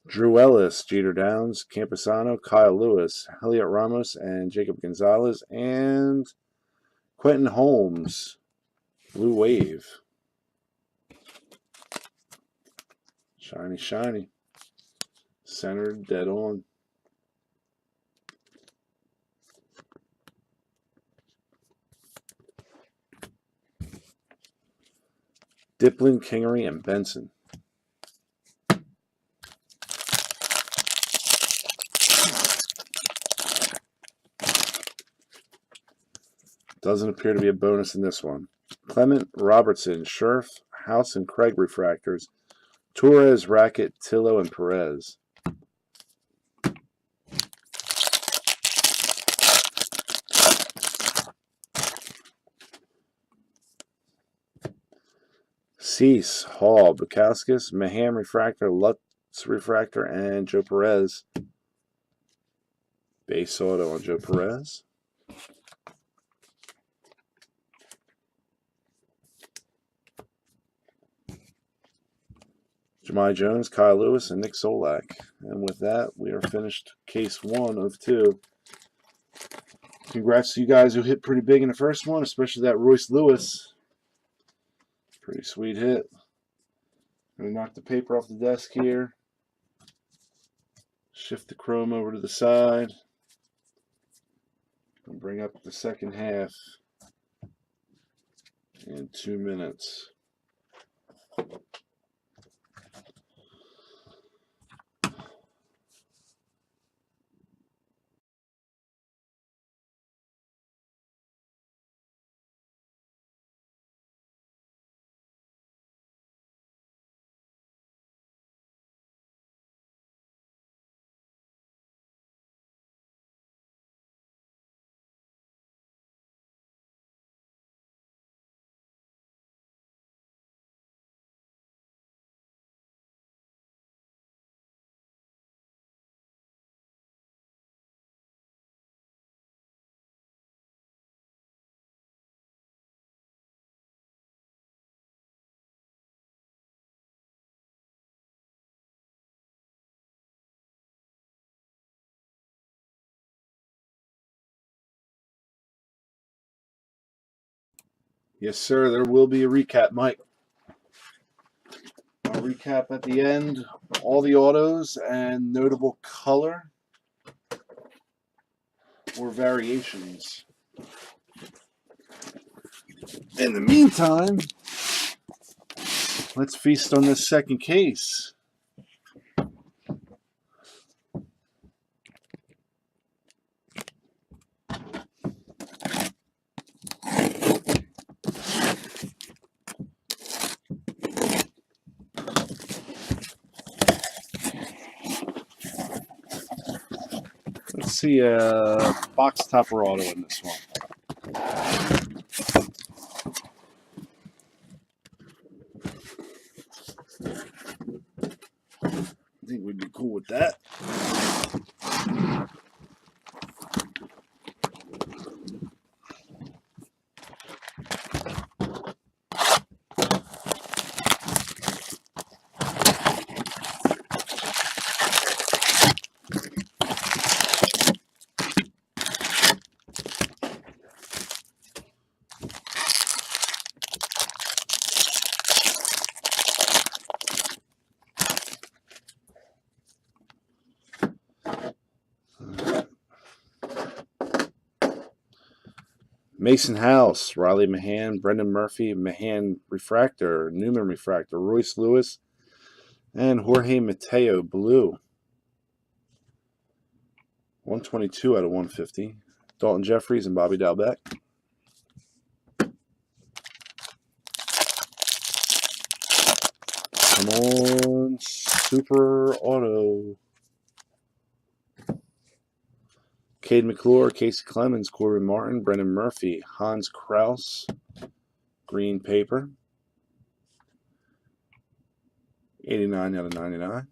Drew Ellis, Jeter Downs, Camposano, Kyle Lewis, Elliot Ramos, and Jacob Gonzalez, and Quentin Holmes, Blue Wave. Shiny, shiny. Centered, dead on. Diplin, Kingery, and Benson. Doesn't appear to be a bonus in this one. Clement, Robertson, Scherf, House, and Craig refractors. Torres, Rackett, Tillo, and Perez. Cease, Hall, Bukowskis, Maham refractor, Lutz refractor, and Joe Perez. Base auto on Joe Perez. Jahmai Jones, Kyle Lewis, and Nick Solak. And with that, we are finished case 1 of 2. Congrats to you guys who hit pretty big in the first one, especially that Royce Lewis. Pretty sweet hit. I'm going to knock the paper off the desk here. Shift the chrome over to the side. And bring up the second half in 2 minutes. Yes, sir. There will be a recap, Mike. I'll recap at the end all the autos and notable color or variations. In the meantime, let's feast on this second case. Let's see a box topper auto in this one. I think we'd be cool with that. Mason House, Riley Mahan, Brendan Murphy, Mahan Refractor, Newman Refractor, Royce Lewis, and Jorge Mateo Blue. 122 out of 150. Dalton Jeffries and Bobby Dalbec. Come on, Super Auto. Cade McClure, Casey Clemens, Corbin Martin, Brendan Murphy, Hans Kraus, green paper. 89 out of 99.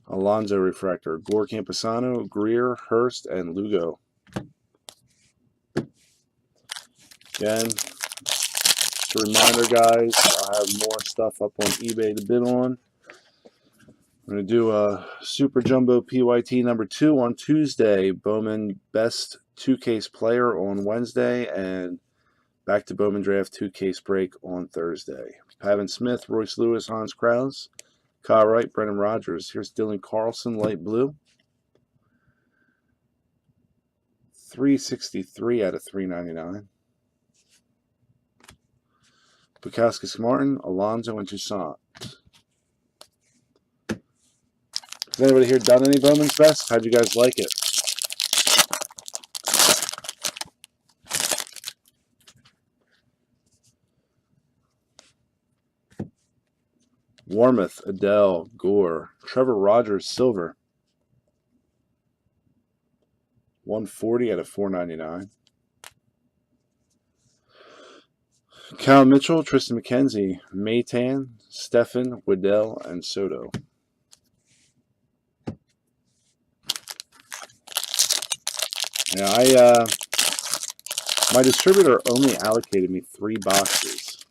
Alonzo Refractor, Gore Camposano, Greer, Hurst, and Lugo. Again, just a reminder, guys, I have more stuff up on eBay to bid on. I'm going to do a Super Jumbo PYT number 2 on Tuesday. Bowman Best 2-case player on Wednesday. And back to Bowman Draft 2-case break on Thursday. Pavin Smith, Royce Lewis, Hans Kraus, Kyle Wright, Brendan Rodgers. Here's Dylan Carlson, light blue. 363 out of 399. Bukowskis Martin, Alonzo, and Toussaint. Has anybody here done any Bowman's Best? How'd you guys like it? Warmoth, Adele, Gore, Trevor Rogers, silver. 140 out of 499. Cal Mitchell, Tristan McKenzie, Maytan, Stefan, Waddell, and Soto. Yeah, my distributor only allocated me 3 boxes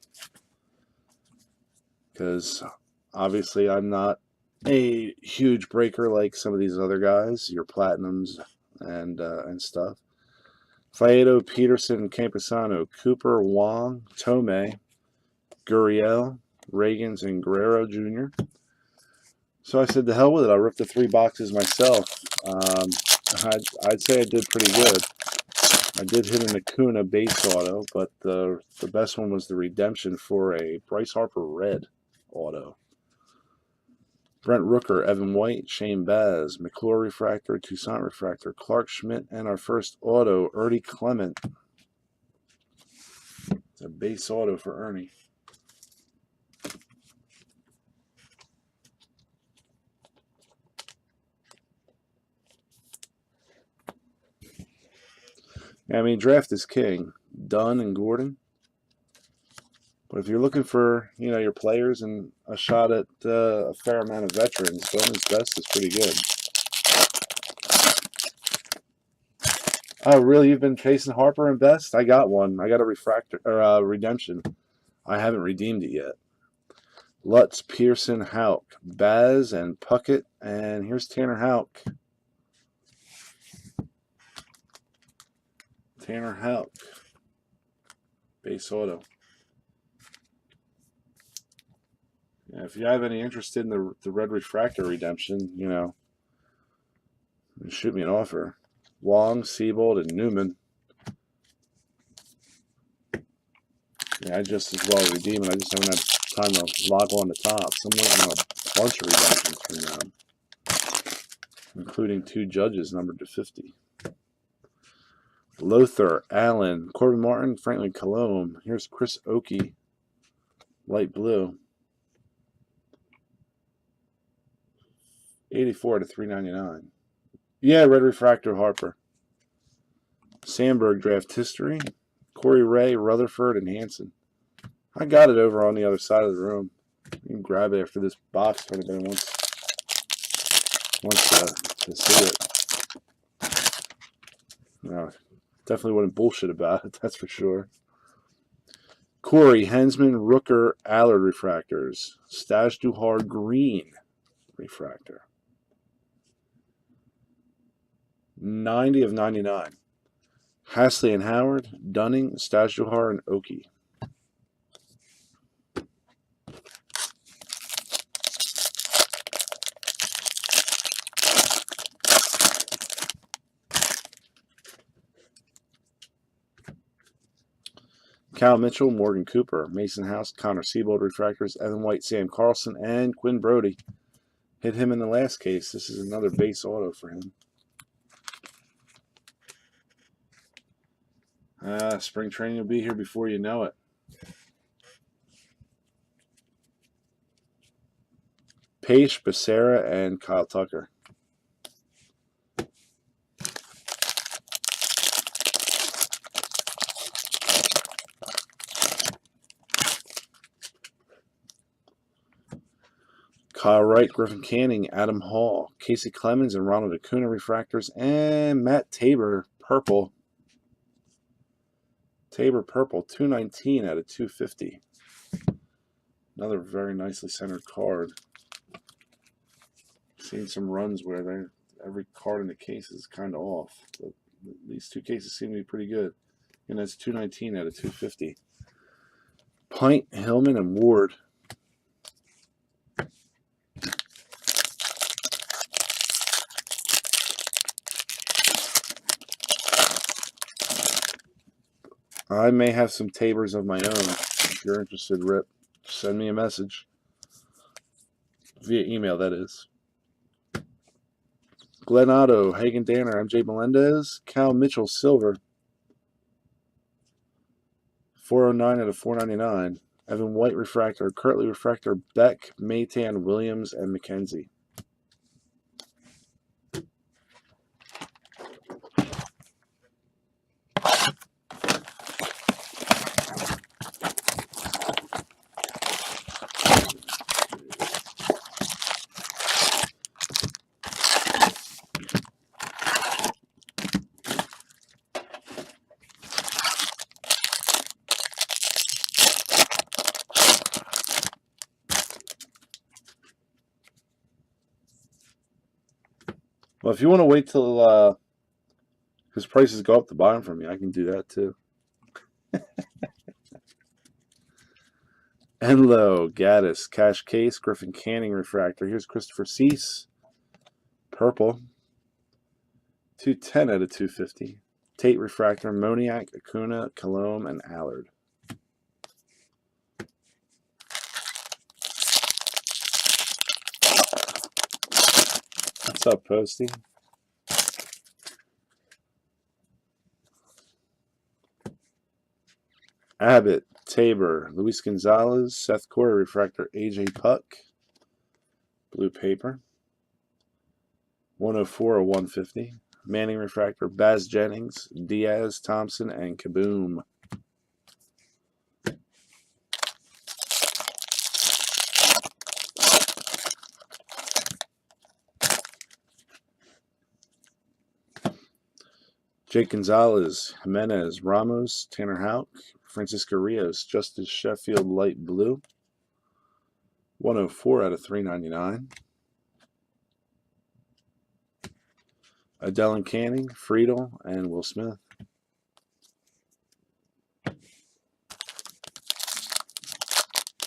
because obviously I'm not a huge breaker like some of these other guys, your platinums and stuff. Faedo, Peterson, Camposano, Cooper, Wong, Tomei, Gurriel, Reagans, and Guerrero Jr. So I said, the hell with it. I'll rip the 3 boxes myself. I'd say I did pretty good. I did hit an Acuna base auto, but the best one was the redemption for a Bryce Harper red auto. Brent Rooker, Evan White, Shane Baz, McClure Refractor, Toussaint Refractor, Clark Schmidt, and our first auto, Ernie Clement. It's a base auto for Ernie. I mean, draft is king. Dunn and Gordon. But if you're looking for, your players and a shot at a fair amount of veterans, Bowman's Best is pretty good. Oh, really? You've been chasing Harper and Best? I got one. I got a refractor or redemption. I haven't redeemed it yet. Lutz, Pearson, Houck, Baz, and Puckett, and here's Tanner Houck. Tanner Houck, base auto. Yeah, if you have any interest in the red refractor redemption, shoot me an offer. Wong, Siebold, and Newman. Yeah, I just as well redeem it. I just haven't had time to log on the top. So I'm waiting on a bunch of redemptions from them, including 2 judges numbered to 50. Lothar, Allen, Corbin Martin, Franklin Colomb. Here's Chris Oakey, light blue. 84 to 399. Yeah, red refractor Harper. Sandberg draft history. Corey Ray, Rutherford, and Hanson. I got it over on the other side of the room. You can grab it after this box if anybody wants to see it. No, definitely wouldn't bullshit about it, that's for sure. Corey, Hensman, Rooker, Allard refractors. Stash Duhar green refractor. 90 of 99. Hasley and Howard, Dunning, Stash Duhar, and Oakey. Cal Mitchell, Morgan Cooper, Mason House, Connor Siebold refractors, Evan White, Sam Carlson, and Quinn Brody. Hit him in the last case. This is another base auto for him. Spring training will be here before you know it. Paige, Becerra, and Kyle Tucker. Kyle Wright, Griffin Canning, Adam Hall, Casey Clemens, and Ronald Acuna refractors, and Matt Tabor, purple. Tabor purple, 219 out of 250. Another very nicely centered card. Seen some runs where every card in the case is kind of off, but these two cases seem to be pretty good. And that's 219 out of 250. Pint, Hillman, and Ward. I may have some Tabors of my own. If you're interested, Rip, send me a message. Via email, that is. Glenn Otto, Hagen Danner, MJ Melendez, Cal Mitchell, silver. 409 out of 499. Evan White refractor, Kirtley refractor, Beck, Maytan, Williams, and McKenzie. Well, if you want to wait till his prices go up to buy them from me, I can do that too. Enlow, Gaddis, Cash Case, Griffin Canning refractor. Here's Christopher Cease, purple. 210 out of 250. Tate refractor, Moniak, Acuna, Colomb, and Allard. What's up, Posty? Abbott, Tabor, Luis Gonzalez, Seth Corey refractor, AJ Puck, blue paper. 104 or 150. Manning refractor, Baz Jennings, Diaz, Thompson, and Kaboom. Jake Gonzalez, Jimenez, Ramos, Tanner Houck, Francisco Rios, Justice Sheffield, light blue. 104 out of 399. Adele and Canning, Friedel, and Will Smith.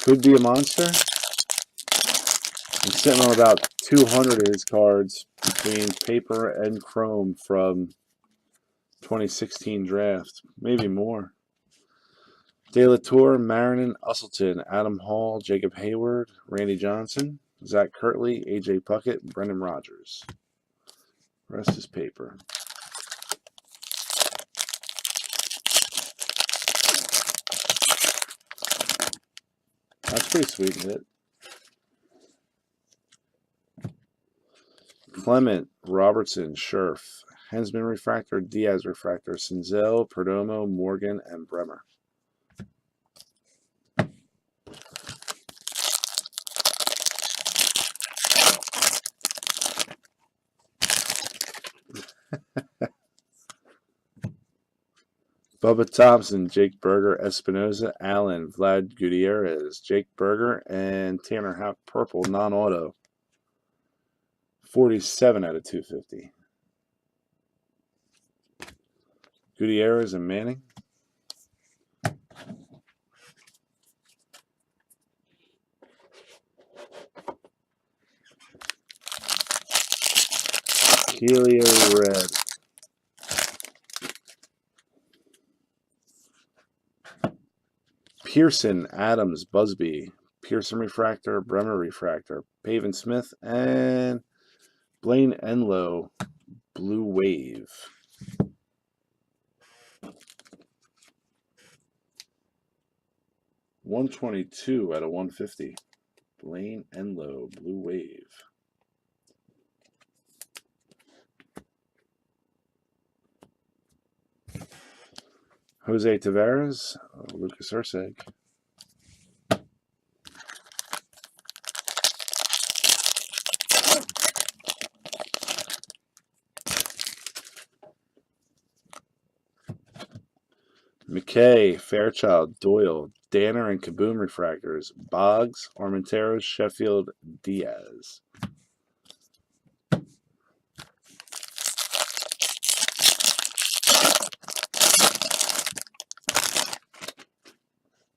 Could be a monster. I'm sitting on about 200 of his cards between paper and chrome from 2016 draft, maybe more. De La Tour, Marinan, Usselton, Adam Hall, Jacob Hayward, Randy Johnson, Zach Kirtley, AJ Puckett, Brendan Rodgers. Rest is paper. That's pretty sweet hit. Clement, Robertson, Scherf, Hensman refractor, Diaz refractor, Senzel, Perdomo, Morgan, and Bremer. Bubba Thompson, Jake Berger, Espinoza, Allen, Vlad Gutierrez, Jake Berger, and Tanner Houck, purple, non-auto. 47 out of 250. Gutierrez and Manning. Helio red. Pearson, Adams, Busby, Pearson Refractor, Bremer Refractor, Pavin Smith, and Blaine Enlow, Blue Wave. $122 out of $150. Blaine Enlow, Blue Wave. Jose Taveras, Lucas Urseg. McKay, Fairchild, Doyle, Danner, and Kaboom Refractors. Boggs, Armenteros, Sheffield, Diaz.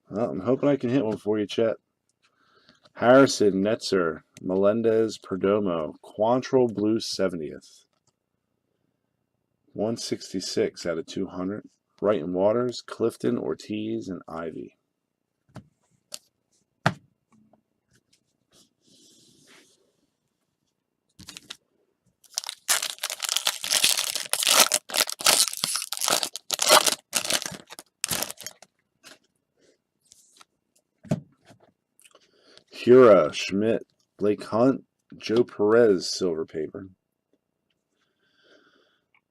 Well, I'm hoping I can hit one for you, Chet. Harrison, Netzer, Melendez, Perdomo, Quantrill Blue 70th. 166 out of 200. Wright and Waters, Clifton, Ortiz, and Ivy. Hura, Schmidt, Blake Hunt, Joe Perez, silver paper.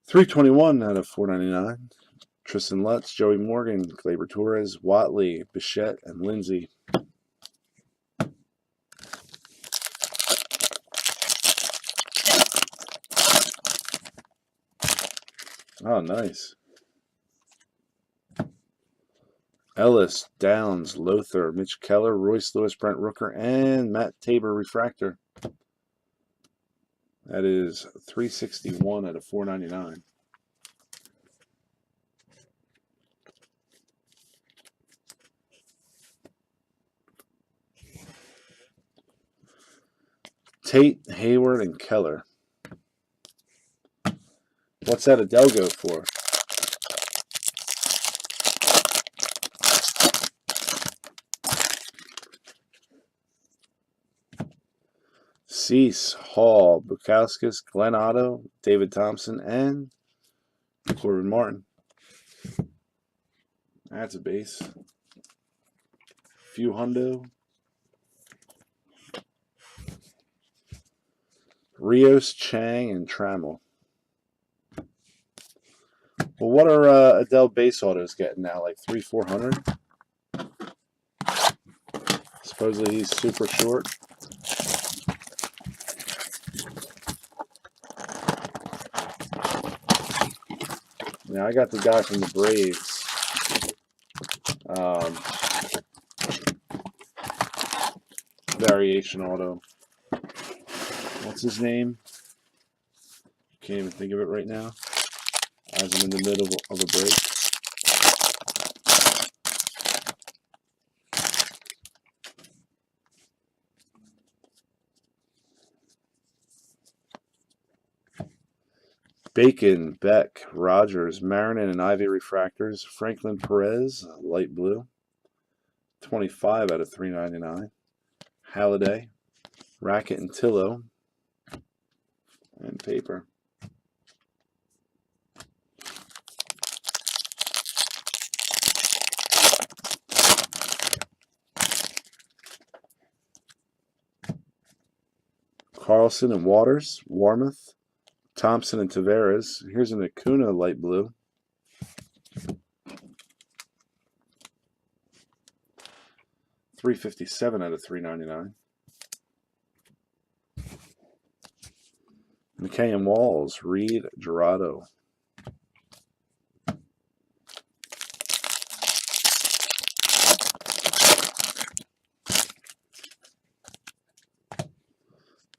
321 out of 499. Tristan Lutz, Joey Morgan, Gleyber Torres, Watley, Bichette, and Lindsay. Oh, nice. Ellis, Downs, Lothar, Mitch Keller, Royce Lewis, Brent Rooker, and Matt Tabor Refractor. That is 361 out of 499. Tate, Hayward, and Keller. What's that Adele go for? Cease, Hall, Bukowskis, Glenn Otto, David Thompson, and Corbin Martin. That's a base. Few hundo. Rios, Chang, and Trammell. Well, what are Adele base autos getting now? Like 300-400? Supposedly he's super short. Now I got the guy from the Braves. Variation auto. What's his name? Can't even think of it right now. As I'm in the middle of a break. Bacon, Beck, Rogers, Marinin, and Ivy Refractors. Franklin Perez, light blue. 25 out of 399. Halliday, Rackett, and Tillo. And paper. Carlson and Waters, Warmoth, Thompson and Taveras. Here's an Acuna light blue. $357 out of $399. McKay and Walls, Reed, Gerardo.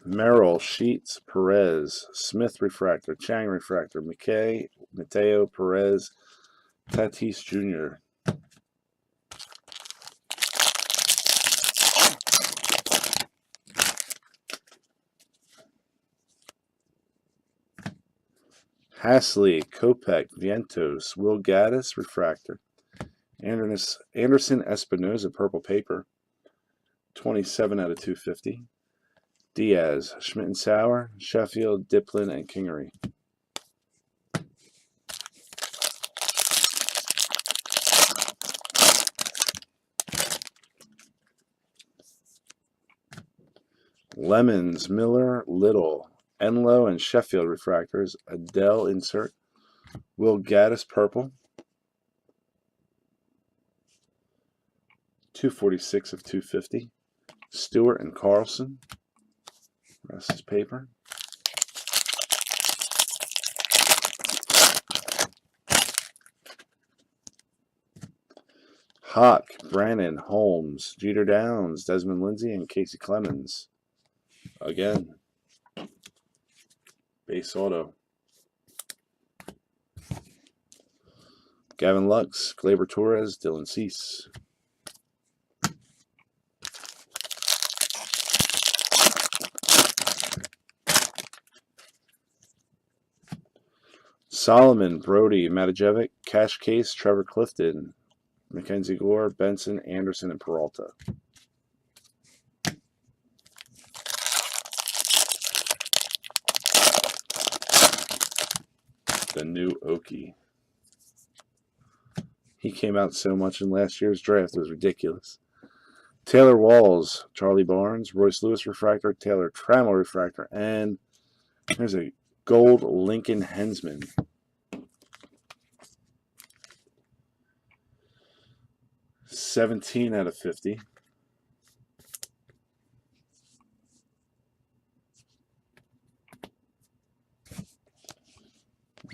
Merrill, Sheets, Perez, Smith Refractor, Chang Refractor, McKay, Mateo, Perez, Tatis Jr. Hasley, Kopech, Vientos, Will Gaddis Refractor, Anderson Espinoza, purple paper, 27 out of 250. Diaz, Schmidt and Sauer, Sheffield, Diplin, and Kingery. Lemons, Miller, Little, Enlow, and Sheffield refractors. Adele insert. Will Gaddis, purple, 246 of 250. Stewart and Carlson, rest is paper. Hawk, Brannon, Holmes, Jeter Downs, Desmond Lindsay, and Casey Clemens. Again, base auto. Gavin Lux, Gleyber Torres, Dylan Cease. Solomon, Brody, Matajevic, Cash Case, Trevor Clifton, Mackenzie Gore, Benson, Anderson, and Peralta. The new Okie. He came out so much in last year's draft, it was ridiculous. Taylor Walls, Charlie Barnes, Royce Lewis refractor, Taylor Trammell refractor, and there's a gold Lincoln Hensman. $17 out of $50.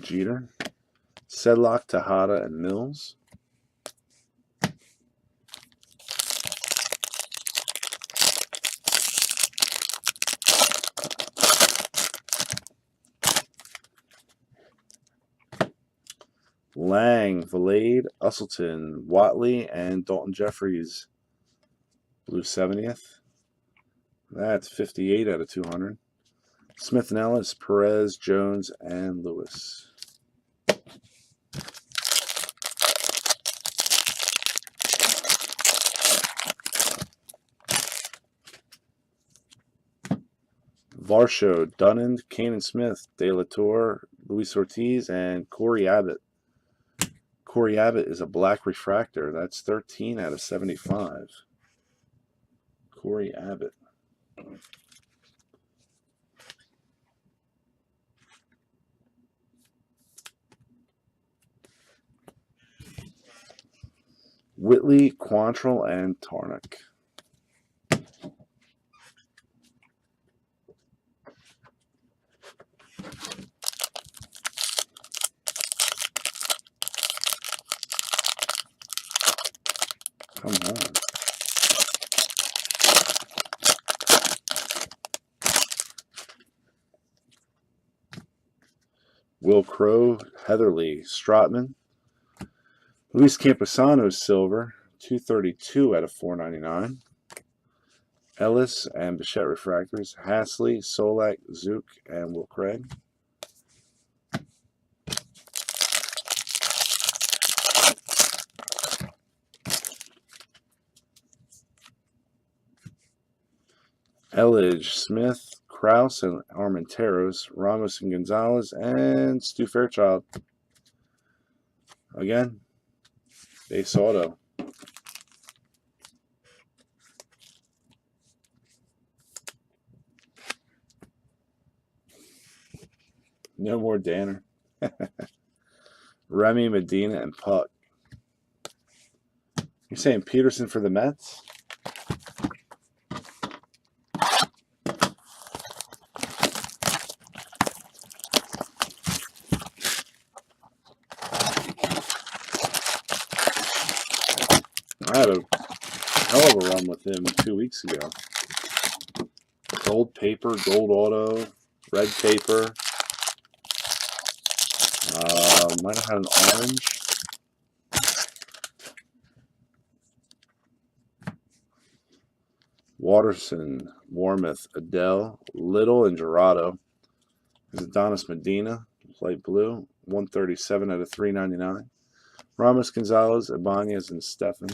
Jeter, Sedlock, Tejada, and Mills. Lang, Valade, Usselton, Watley, and Dalton Jeffries. Blue 70th. That's 58 out of 200. Smith and Ellis, Perez, Jones, and Lewis. Varsho, Dunand, Kanan Smith, De La Torre, Luis Ortiz, and Corey Abbott. Corey Abbott is a black refractor. That's 13 out of 75. Corey Abbott. Whitley, Quantrill, and Tarnick. Come on. Will Crow, Heatherly, Strotman. Luis Camposano, silver, 232 out of 499. Ellis and Bichette refractors. Hasley, Solak, Zook, and Will Craig. Elledge, Smith, Krause, and Armenteros, Ramos and Gonzalez, and Stu Fairchild. Again, base auto. No more Danner. Remy, Medina, and Puck. You're saying Peterson for the Mets? I had a hell of a run with him 2 weeks ago. Gold paper, gold auto, red paper. Might have had an orange. Watterson, Warmouth, Adele, Little, and Gerardo. There's Adonis Medina, light blue, 137 out of 399. Ramos, Gonzalez, Ibanez, and Stefan.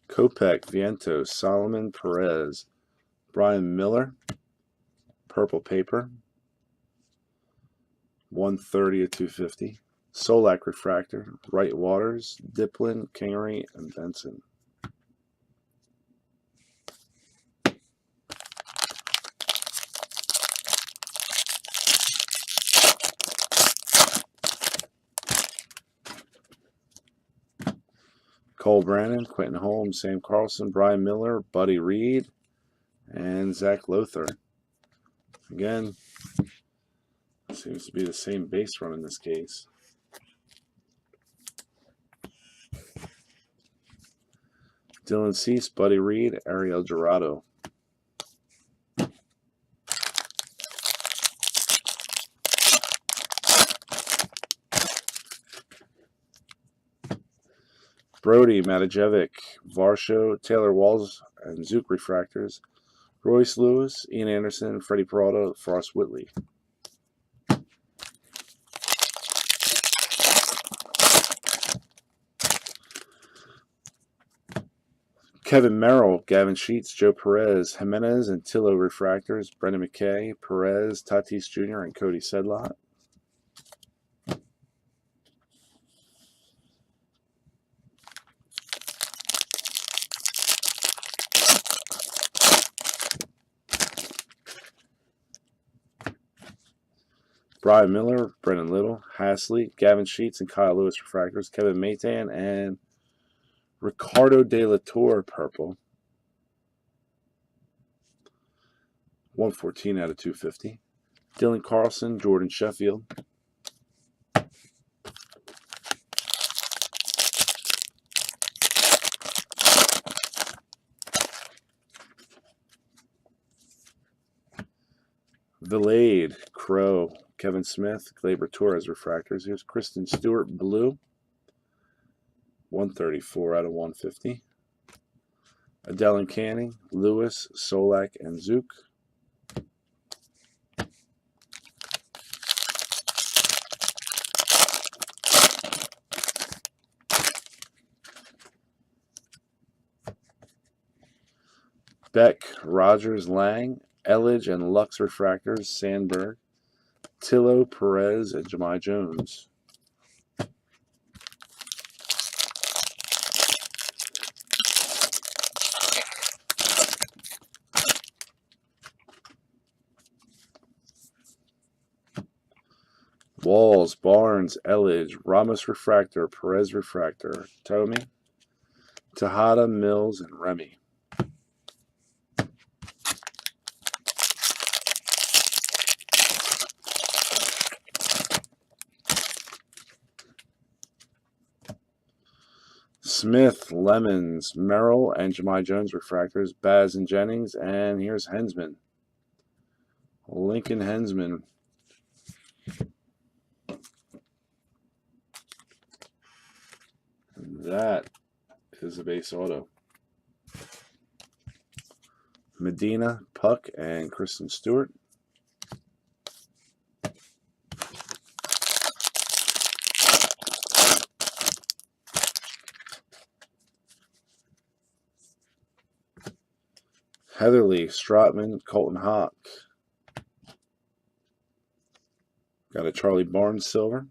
Kopech, Vientos, Solomon, Perez, Brian Miller, purple paper, 130 of 250. Solak refractor, Wright Waters, Diplin, Kingery, and Benson. Cole Brannon, Quentin Holmes, Sam Carlson, Brian Miller, Buddy Reed, and Zach Lothar. Again, seems to be the same base run in this case. Dylan Cease, Buddy Reed, Ariel Dorado. Brody, Matajevic, Varsho, Taylor Walls, and Zook refractors. Royce Lewis, Ian Anderson, Freddie Peralta, Frost Whitley. Kevin Merrill, Gavin Sheets, Joe Perez, Jimenez, and Tillo refractors. Brendan McKay, Perez, Tatis Jr., and Cody Sedlot. Brian Miller, Brendan Little, Hasley, Gavin Sheets, and Kyle Lewis refractors. Kevin Maitan and Ricardo De La Torre purple. 114 out of 250. Dylan Carlson, Jordan Sheffield. Vilade, Crow, Kevin Smith, Gleyber Torres refractors. Here's Kristen Stewart, blue. 134 out of 150. Adele and Canning, Lewis, Solak, and Zook. Beck, Rogers, Lang, Elledge, and Lux refractors. Sandberg, Tillo, Perez, and Jahmai Jones. Walls, Barnes, Elledge, Ramos refractor, Perez refractor, Tomey, Tejada, Mills, and Remy. Smith, Lemons, Merrill, and Jahmai Jones refractors, Baz and Jennings, and here's Hensman. Lincoln Hensman. That is a base auto. Medina, Puck, and Kristen Stewart. Heatherly, Strotman, Colton Hawk. Got a Charlie Barnes silver,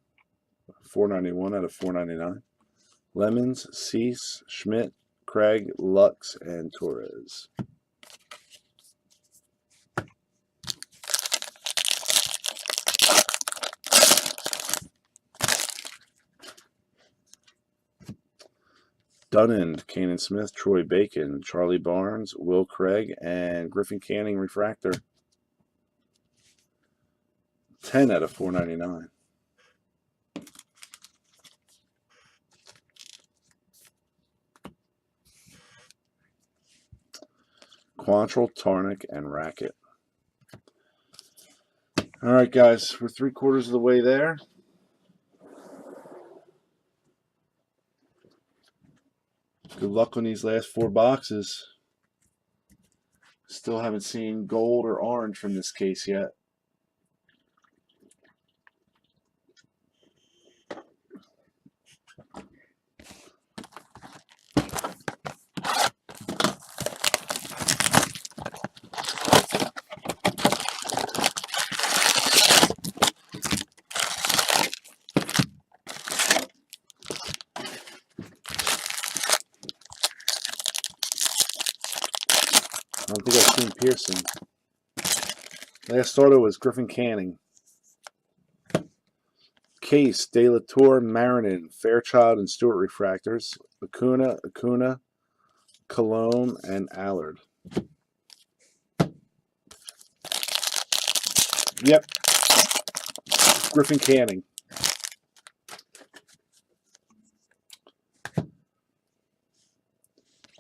491 out of 499. Lemons, Cease, Schmidt, Craig, Lux, and Torres. Dunnan, Kanan Smith, Troy Bacon, Charlie Barnes, Will Craig, and Griffin Canning refractor. 10 out of 499. Quantrill, Tarnick, and Racket. All right, guys, we're 3/4 of the way there. Good luck on these last 4 boxes. Still haven't seen gold or orange from this case yet. I don't think I've seen Pearson. Last auto was Griffin Canning. Case, De La Tour, Marinan, Fairchild, and Stewart refractors. Acuna, Cologne, and Allard. Yep. Griffin Canning.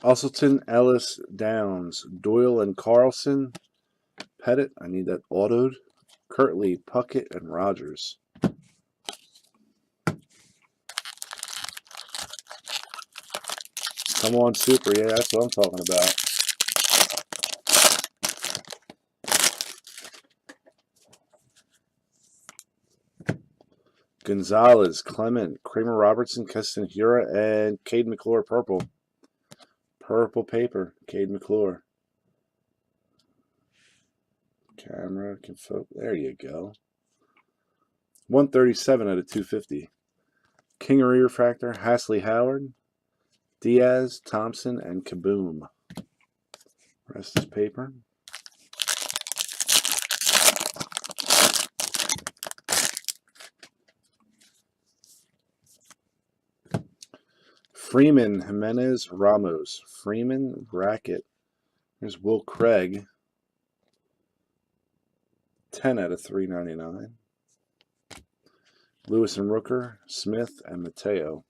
Usselton, Ellis, Downs, Doyle and Carlson, Pettit, I need that autoed, Kirtley, Puckett, and Rogers. Come on, Super, yeah, that's what I'm talking about. Gonzalez, Clement, Kramer Robertson, Keston Hura, and Cade McClure purple. Purple paper, Cade McClure. Camera can focus. There you go. 137 out of 250. Kingery refractor, Hasley Howard, Diaz, Thompson, and Kaboom. Rest is paper. Freeman, Jimenez, Ramos. Freeman, Racket. There's Will Craig. 10 out of 399. Lewis and Rooker, Smith, and Mateo.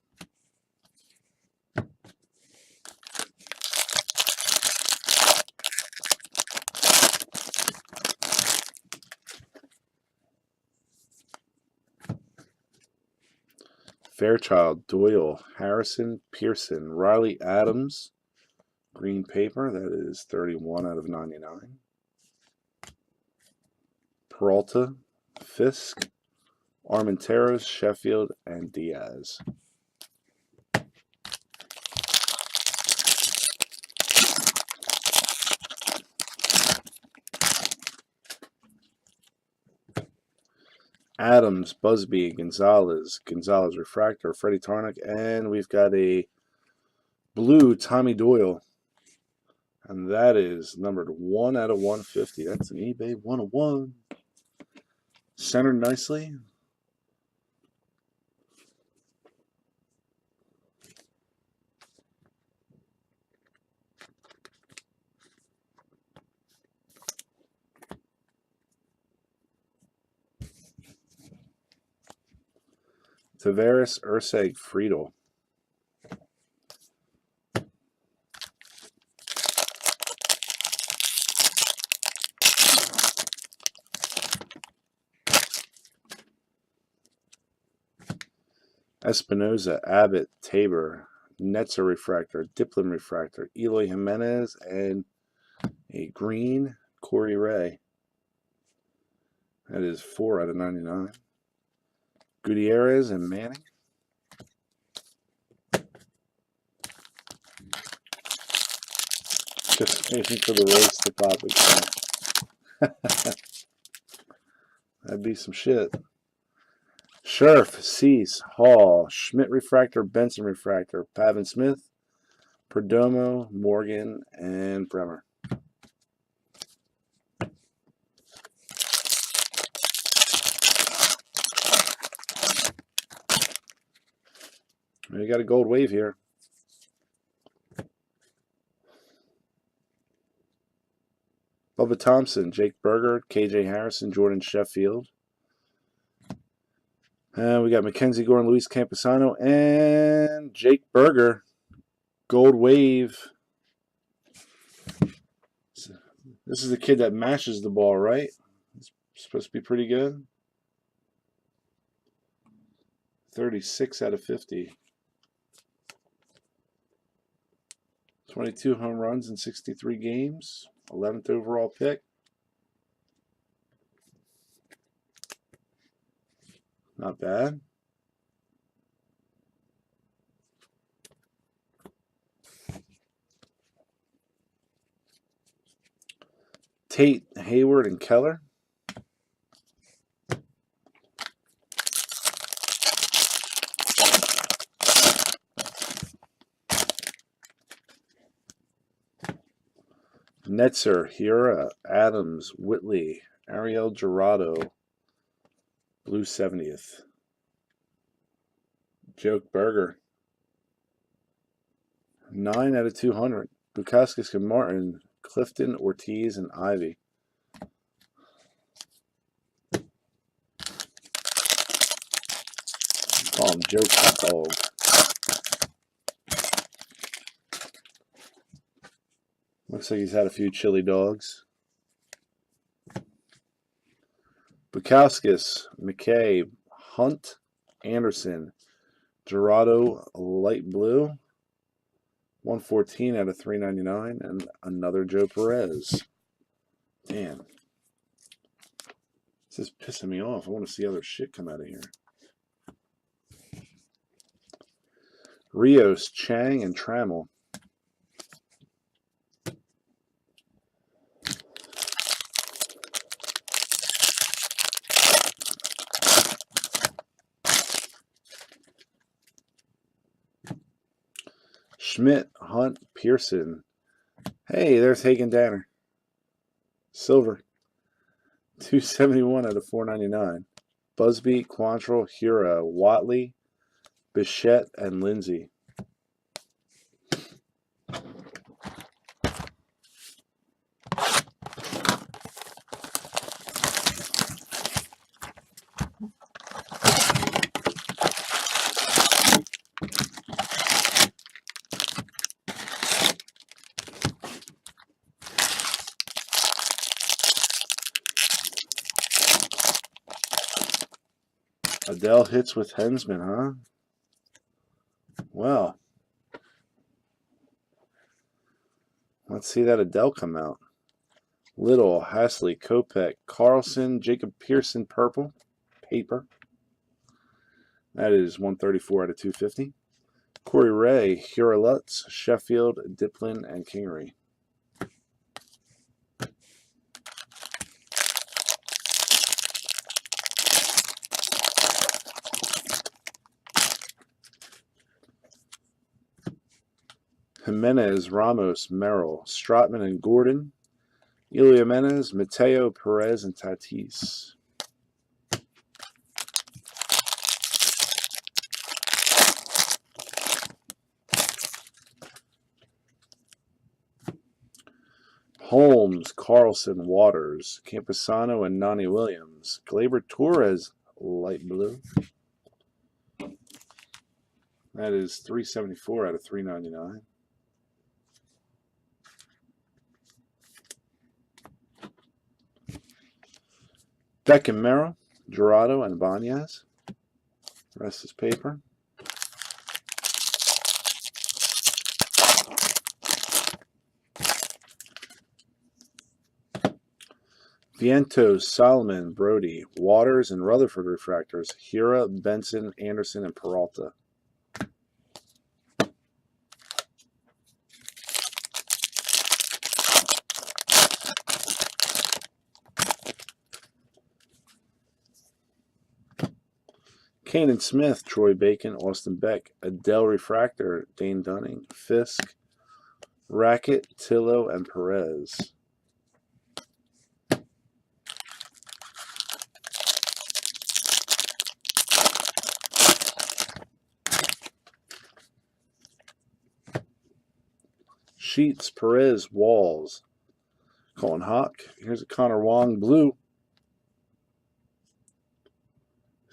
Fairchild, Doyle, Harrison, Pearson, Riley Adams. Green paper, that is 31 out of 99. Peralta, Fisk, Armenteros, Sheffield, and Diaz. Adams, Busby, Gonzalez refractor, Freddie Tarnick, and we've got a blue Tommy Doyle. And that is numbered 1 out of 150. That's an eBay 101. Centered nicely. Tavares, Urseg, Friedel. Espinoza, Abbott, Tabor, Netzer refractor, Diplin refractor, Eloy Jimenez, and a green Corey Ray. That is 4 out of 99. Gutierrez and Manning. Just waiting for the race to pop again. That'd be some shit. Scherf, Cease, Hall, Schmidt refractor, Benson refractor, Pavin Smith, Perdomo, Morgan, and Bremer. We got a gold wave here. Bubba Thompson, Jake Berger, KJ Harrison, Jordan Sheffield. And we got Mackenzie Gore, Luis Camposano, and Jake Berger. Gold wave. This is the kid that mashes the ball, right? It's supposed to be pretty good. 36 out of 50. 22 home runs in 63 games. 11th overall pick. Not bad. Tate, Hayward, and Keller. Netzer, Hira, Adams, Whitley, Ariel Jurado, blue 70th. Joke Burger. 9 out of 200. Bukowskis and Martin, Clifton, Ortiz, and Ivy. Call him Joke Hot Dog. Looks like he's had a few chili dogs. Bukowskis, McKay, Hunt, Anderson, Jurado, light blue, 114 out of 399, and another Joe Perez. Damn. This is pissing me off. I want to see other shit come out of here. Rios, Chang, and Trammell. Schmidt, Hunt, Pearson. Hey, there's Hagen Danner. Silver. 271 out of 499. Busby, Quantrill, Hira, Watley, Bichette, and Lindsay. Adele hits with Hensman, huh? Well, let's see that Adele come out. Little, Hasley, Kopech, Carlson, Jacob Pearson, purple, paper. That is 134 out of 250. Corey Ray, Hura Lutz, Sheffield, Diplin, and Kingery. Jimenez, Ramos, Merrill, Stratman, and Gordon. Elia Jimenez, Mateo, Perez, and Tatis. Holmes, Carlson, Waters, Campusano, and Nani Williams. Gleyber Torres, light blue. That is 374 out of 399. Beckham, Merrill, Jurado, and Banez. Rest is paper. Vientos, Solomon, Brody, Waters, and Rutherford refractors. Hira, Benson, Anderson, and Peralta. Kanan Smith, Troy Bacon, Austin Beck, Adele Refractor, Dane Dunning, Fisk, Rackett, Tillo, and Perez. Sheets, Perez, Walls. Colin Hawk. Here's a Connor Wong blue.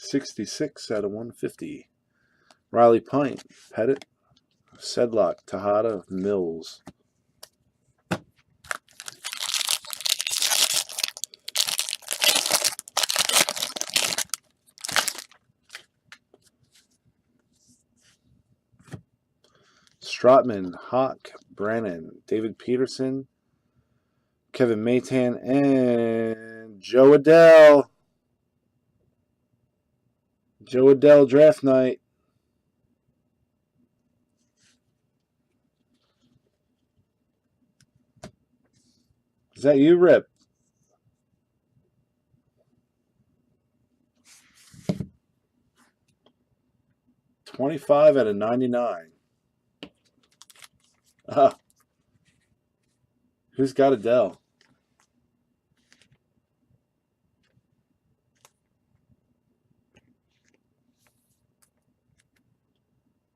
66 out of 150. Riley Pint, Pettit, Sedlock, Tejada, Mills. Trotman, Hawk, Brennan, David Peterson, Kevin Maytan, and Joe Adell. Joe Adell draft night. Is that you, Rip? $25 out of $99. Who's got Adele?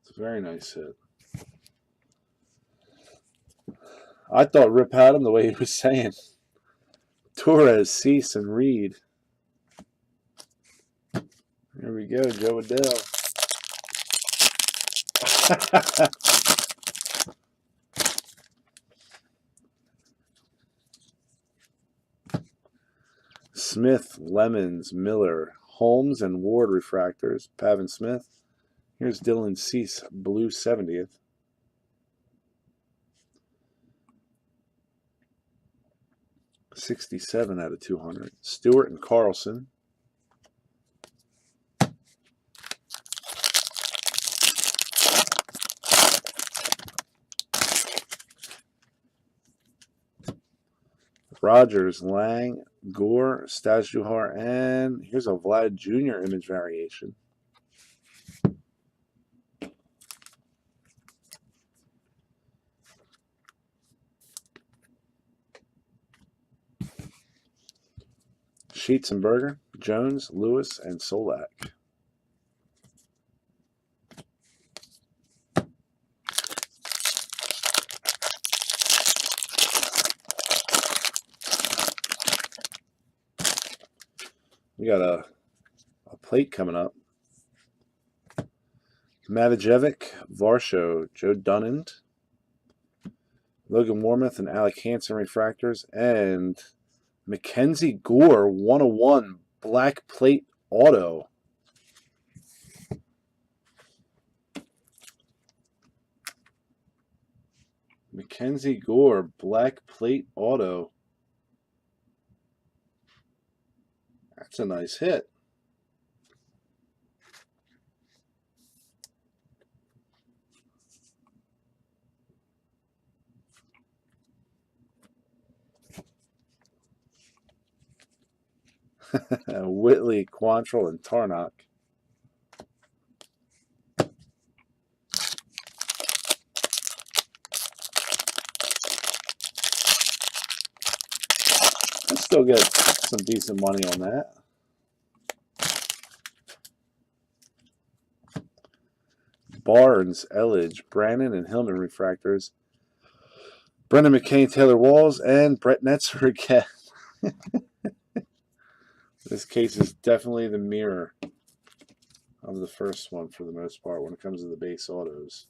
It's a very nice hit. I thought Rip had him the way he was saying. Torres, Cease, and Reed. There we go, Joe Adell. Smith, Lemons, Miller, Holmes, and Ward refractors. Pavin Smith. Here's Dylan Cease, blue 70th. $67 out of $200. Stewart and Carlson. Rogers, Lang, Gore, Stajduhar, and here's a Vlad Jr. image variation. Sheets and Berger, Jones, Lewis, and Solak. We got a plate coming up. Matajevic, Varsho, Joe Dunand, Logan Warmoth, and Alec Hansen refractors, and Mackenzie Gore 101 black plate auto. Mackenzie Gore black plate auto. That's a nice hit. Whitley, Quantrill, and Tarnock. I still get some decent money on that. Barnes, Elledge, Brannon, and Hillman refractors. Brendan McCain, Taylor Walls, and Brett Netzer again. This case is definitely the mirror of the first one for the most part when it comes to the base autos.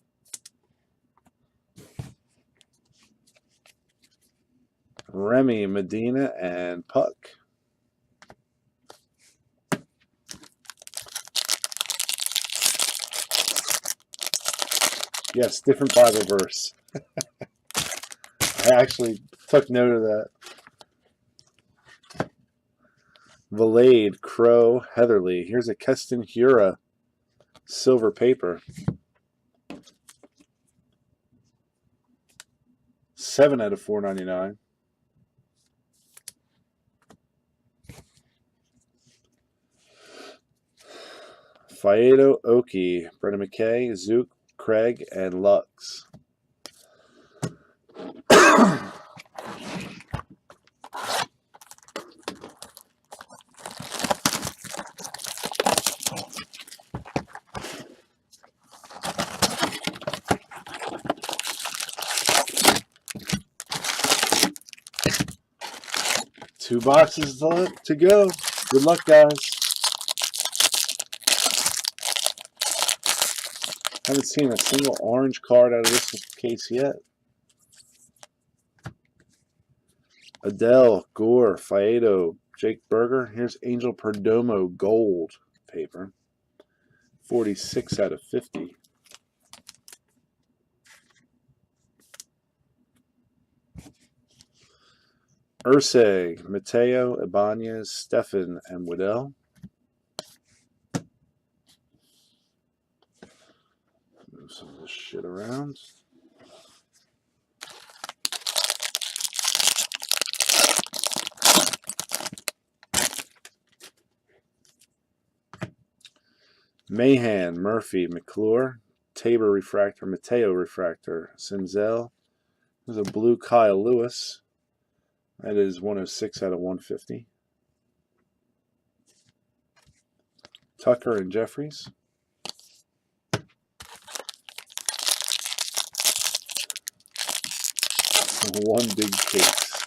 Remy, Medina, and Puck. Yes, different Bible verse. I actually took note of that. Valade, Crow, Heatherly. Here's a Keston Hura silver paper. 7 out of 499. Faedo, Oki, Brendan McKay, Zook, Craig, and Lux. Two boxes to go. Good luck, guys. Haven't seen a single orange card out of this case yet. Adele, Gore, Faedo, Jake Berger. Here's Angel Perdomo gold paper. 46 out of 50. Urseg, Mateo, Ibanez, Stefan, and Waddell. Move some of this shit around. Mahan, Murphy, McClure, Tabor Refractor, Mateo Refractor, Senzel. There's a blue Kyle Lewis. That is 106 out of 150. Tucker and Jeffries. One big case.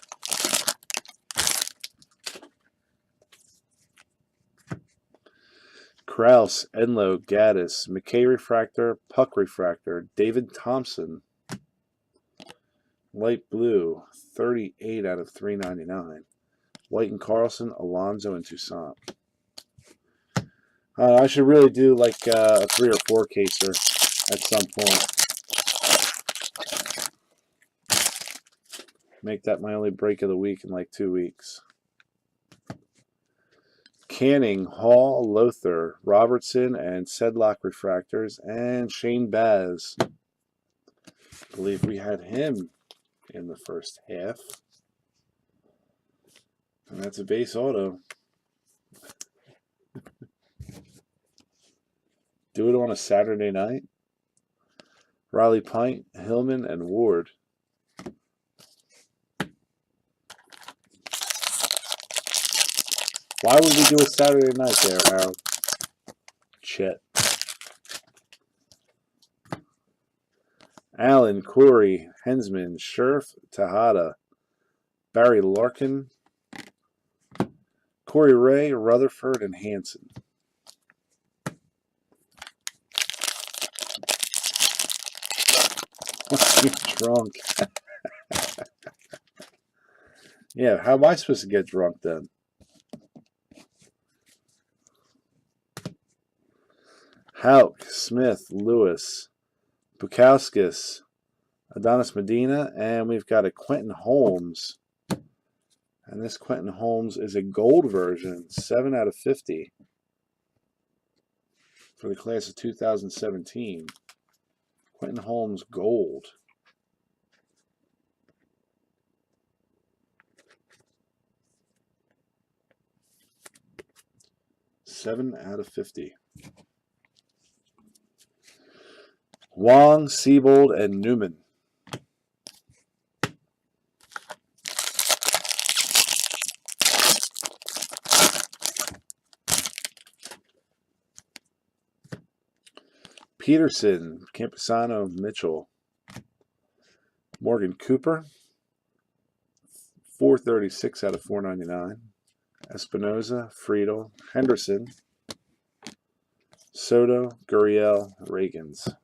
Kraus, Enlow, Gaddis, McKay Refractor, Puck Refractor, David Thompson. Light blue, 38 out of 399. White and Carlson, Alonzo, and Toussaint. I should really do like a 3 or 4 caser at some point. Make that my only break of the week in like 2 weeks. Canning, Hall, Lothar, Robertson, and Sedlock Refractors, and Shane Baz. I believe we had him in the first half. And that's a base auto. Do it on a Saturday night. Riley Pint, Hillman, and Ward. Why would we do a Saturday night there, Harold? Chet. Allen, Corey, Hensman, Scherf, Tejada, Barry Larkin, Corey Ray, Rutherford, and Hanson. You're drunk. Yeah, how am I supposed to get drunk then? Houck, Smith, Lewis, Bukowskis, Adonis Medina, and we've got a Quentin Holmes. And this Quentin Holmes is a gold version, 7 out of 50 for the class of 2017. Quentin Holmes gold. Seven out of 50. Wong, Siebold, and Newman. Peterson, Campusano, Mitchell. Morgan Cooper, 436 out of 499. Espinoza, Friedel, Henderson, Soto, Gurriel, Reagans.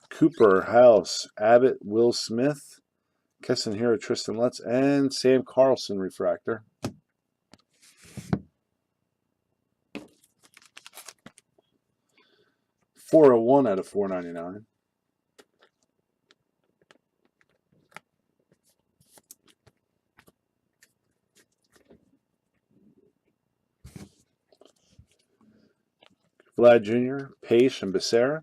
Cooper, House, Abbott, Will Smith, Kesson Hero, Tristan Lutz, and Sam Carlson refractor. .401 out of 499. Vlad Jr., Pace, and Becerra.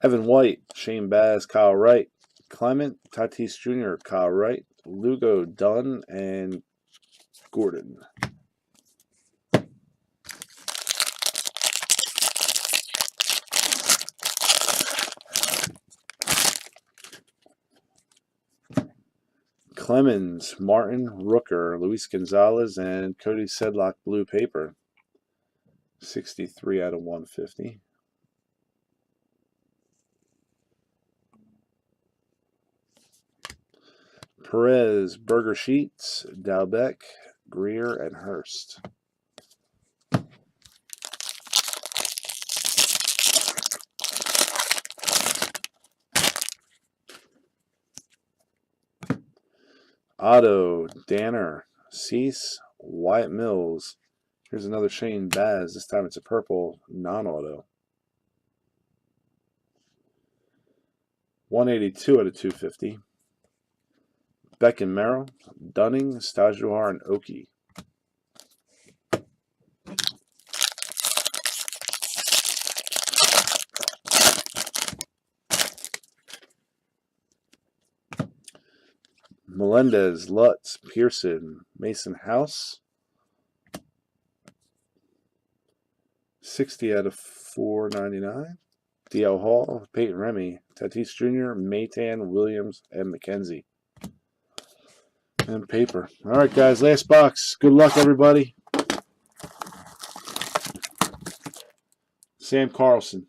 Evan White, Shane Baz, Kyle Wright, Clement, Tatis Jr., Kyle Wright, Lugo, Dunn, and Gordon. Clemens, Martin, Rooker, Luis Gonzalez, and Cody Sedlock blue paper. 63 out of 150. Perez, Burger Sheets, Dalbeck, Greer, and Hurst. Otto, Danner, Cease, Wyatt Mills. Here's another Shane Baz. This time it's a purple non-auto. 182 out of 250. Beck and Merrill, Dunning, Stajuar, and Oki. Melendez, Lutz, Pearson, Mason House. 60 out of 499. D.L. Hall, Peyton Remy, Tatis Jr., Maytan, Williams, and McKenzie. And paper. All right, guys, last box. Good luck, everybody. Sam Carlson.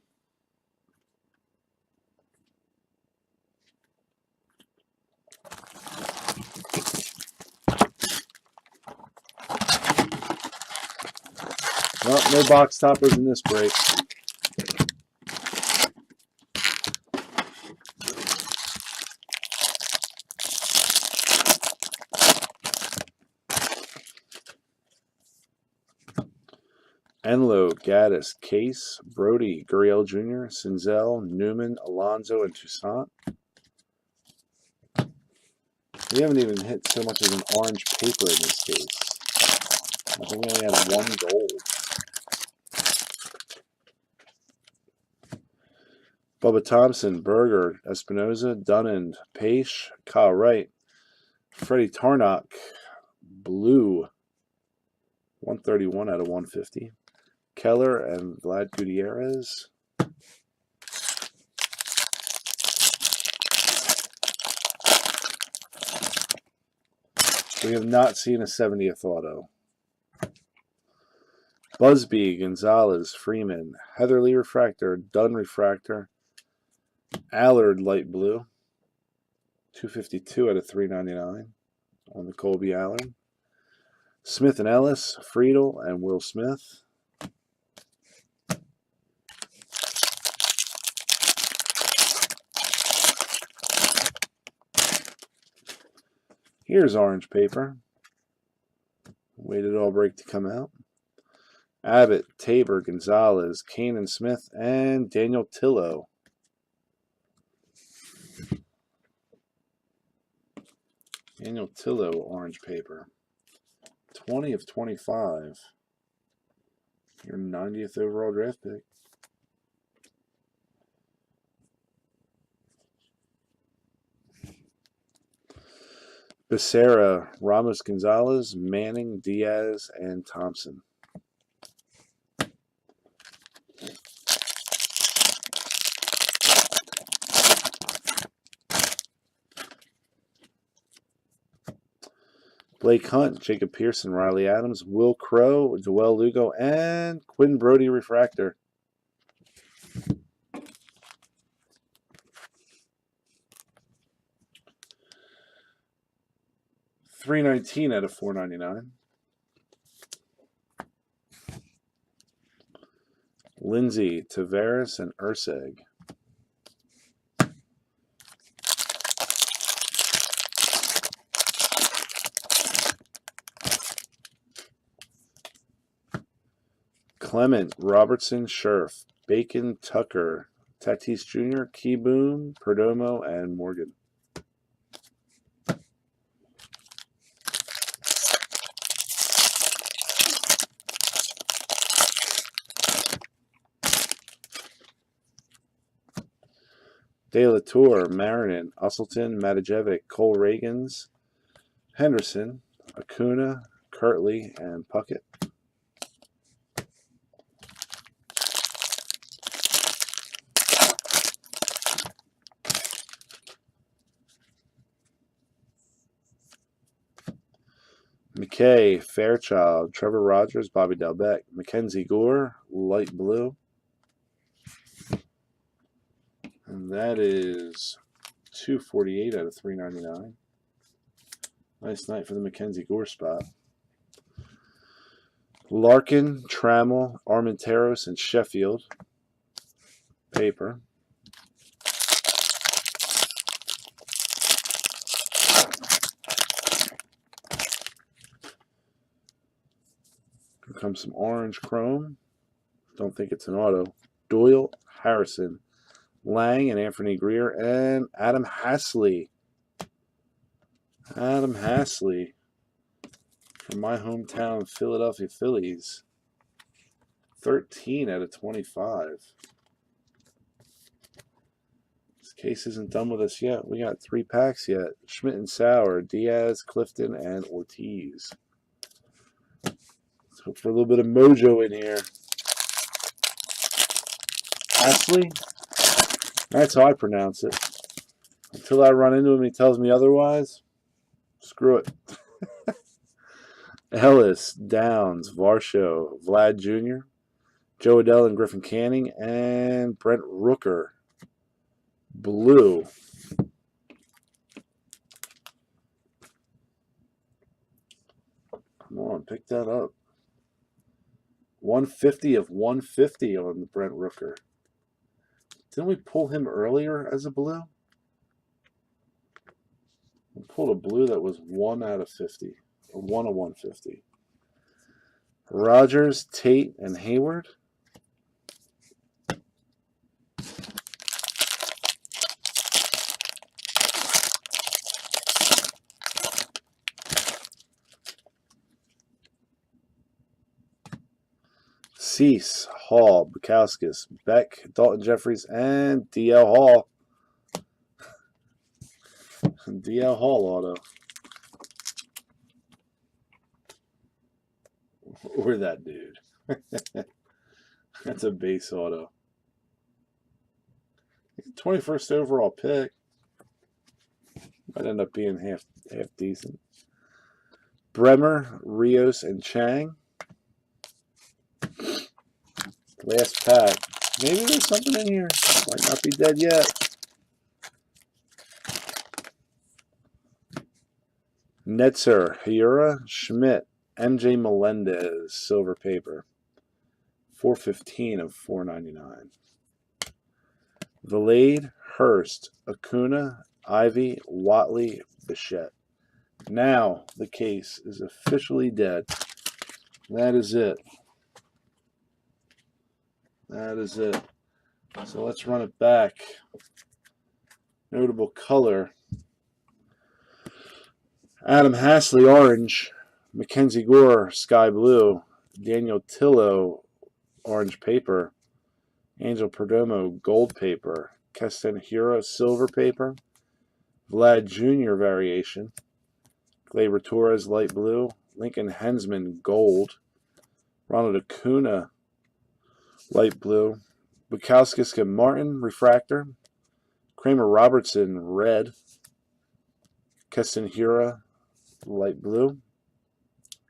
Well, no box toppers in this break. Enlow, Gaddis, Case, Brody, Gurriel Jr., Senzel, Newman, Alonso, and Toussaint. We haven't even hit so much as an orange paper in this case. I think we only had one gold. Bubba Thompson, Berger, Espinoza, Dunand, Pache, Kyle Wright, Freddie Tarnock, Blue, 131 out of 150. Keller and Vlad Gutierrez. We have not seen a 70th auto. Busby, Gonzalez, Freeman, Heatherly Refractor, Dunn Refractor, Allard Light Blue, 252 out of 399 on the Colby Allard. Smith and Ellis, Friedel, and Will Smith. Here's orange paper. Waited all break to come out. Abbott, Tabor, Gonzalez, Kanan Smith, and Daniel Tillo. Daniel Tillo, orange paper. 20 of 25. Your 90th overall draft pick. Becerra, Ramos Gonzalez, Manning, Diaz, and Thompson. Blake Hunt, Jacob Pearson, Riley Adams, Will Crow, Joel Lugo, and Quinn Brody Refractor. $319 out of $499. Lindsay, Tavares, and Urseg. Clement, Robertson, Scherf, Bacon, Tucker, Tatis Jr., Keyboom, Perdomo, and Morgan. De La Tour, Marinin, Usselton, Matajevic, Cole Reagans, Henderson, Acuna, Kirtley, and Puckett. McKay, Fairchild, Trevor Rogers, Bobby Dalbec, Mackenzie Gore, light blue. And that is 248 out of 399. Nice night for the Mackenzie Gore spot. Larkin, Trammell, Armenteros, and Sheffield. Paper. Here comes some orange chrome. Don't think it's an auto. Doyle, Harrison, Lang, and Anthony Greer, and Adam Hasley. Adam Hasley from my hometown, Philadelphia Phillies. 13 out of 25. This case isn't done with us yet. We got 3 packs yet. Schmidt and Sauer, Diaz, Clifton, and Ortiz. Let's hope for a little bit of mojo in here. Hasley? That's how I pronounce it. Until I run into him and he tells me otherwise, screw it. Ellis, Downs, Varsho, Vlad Jr., Joe Adell and Griffin Canning, and Brent Rooker. Blue. Come on, pick that up. 150 of 150 on the Brent Rooker. Didn't we pull him earlier as a blue? We pulled a blue that was 1 out of 50. Or 1 of 150. Rogers, Tate, and Hayward. Cease, Hall, Bukowskis, Beck, Dalton Jeffries, and DL Hall. DL Hall auto. Or that dude. That's a base auto. 21st overall pick. Might end up being half decent. Bremer, Rios, and Chang. Last pack. Maybe there's something in here. Might not be dead yet. Netzer, Hiura, Schmidt, MJ Melendez, silver paper. 415 of 499. Valade, Hurst, Acuna, Ivy, Watley, Bichette. Now the case is officially dead. That is it. That is it. So let's run it back. Notable color. Adam Hasley, orange. Mackenzie Gore, sky blue. Daniel Tillo, orange paper. Angel Perdomo, gold paper. Keston Hiura, silver paper. Vlad Jr. variation. Gleyber Torres, light blue. Lincoln Hensman, gold. Ronald Acuna, light blue. Bukowskis and Martin, refractor. Kramer Robertson, red. Keston Hiura, light blue.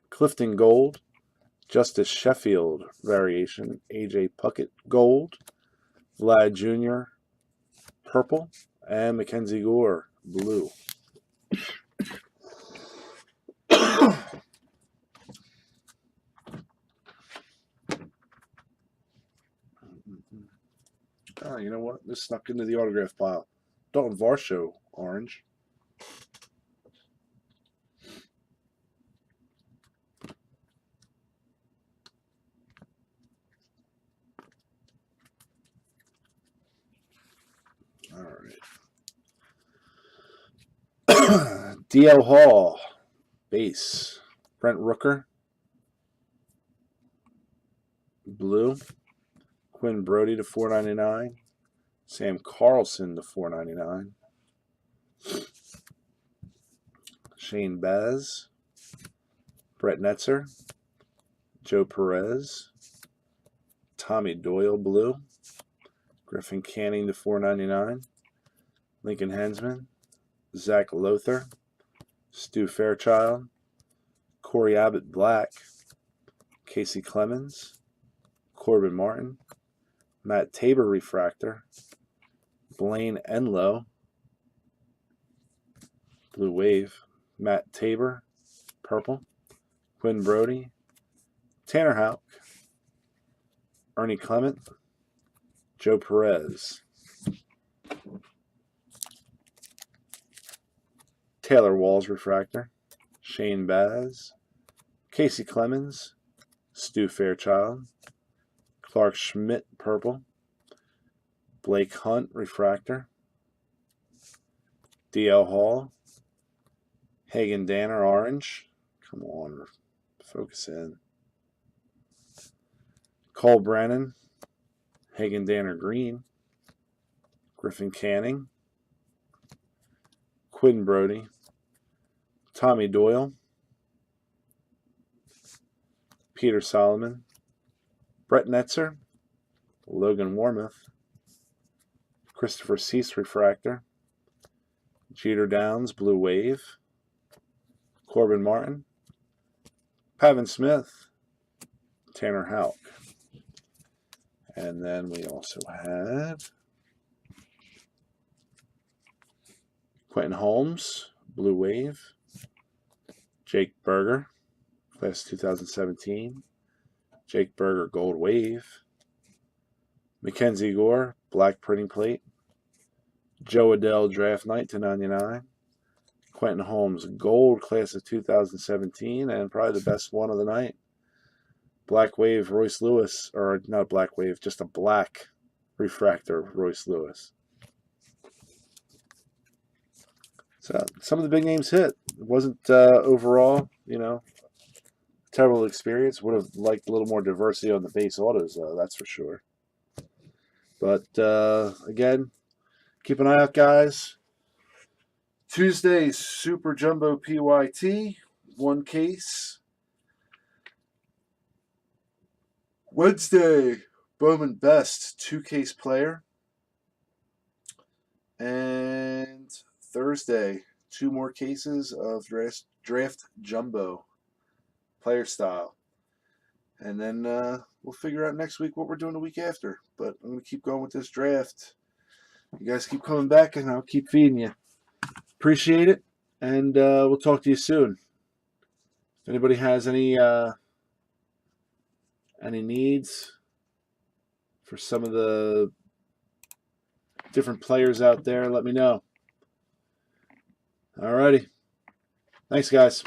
Clifton, gold. Justice Sheffield, variation. AJ Puckett, gold. Vlad Jr., purple. And Mackenzie Gore, blue. Oh, you know what? This snuck into the autograph pile. Dalton Varsho, orange. All right. DL Hall, base. Brent Rooker, blue. Quinn Brody to 499. Sam Carlson to 499. Shane Baz. Brett Netzer. Joe Perez. Tommy Doyle, blue. Griffin Canning to 499. Lincoln Hensman. Zach Lothar. Stu Fairchild. Corey Abbott, black. Casey Clemens. Corbin Martin. Matt Tabor, refractor. Blaine Enlow, blue wave. Matt Tabor, purple. Quinn Brody. Tanner Houck. Ernie Clement. Joe Perez. Taylor Walls, refractor. Shane Baz. Casey Clemens. Stu Fairchild, Clark Schmidt, purple, Blake Hunt, refractor, DL Hall, Hagen Danner, orange. Come on, focus in. Cole Brennan, Hagen Danner, green, Griffin Canning, Quinn Brody, Tommy Doyle, Peter Solomon, Brett Netzer, Logan Warmoth, Christopher Cease, refractor, Jeter Downs, blue wave, Corbin Martin, Pavin Smith, Tanner Houck. And then we also have Quentin Holmes, blue wave, Jake Berger, class 2017, Jake Berger, gold wave, Mackenzie Gore, black printing plate, Joe Adell, draft night /99, Quentin Holmes, gold, class of 2017, and probably the best one of the night, black wave, Royce Lewis, or not a black wave, just a black refractor, Royce Lewis. So some of the big names hit. It wasn't overall, terrible experience. Would have liked a little more diversity on the base autos, though, that's for sure. But again, keep an eye out, guys. Tuesday, Super Jumbo PYT, 1 case. Wednesday, Bowman Best, 2-case player. And Thursday, 2 more cases of draft Jumbo player style. And then we'll figure out next week what we're doing the week after. But I'm going to keep going with this draft. You guys keep coming back, and I'll keep feeding you. Appreciate it, and we'll talk to you soon. If anybody has any needs for some of the different players out there, let me know. Alrighty. Thanks, guys.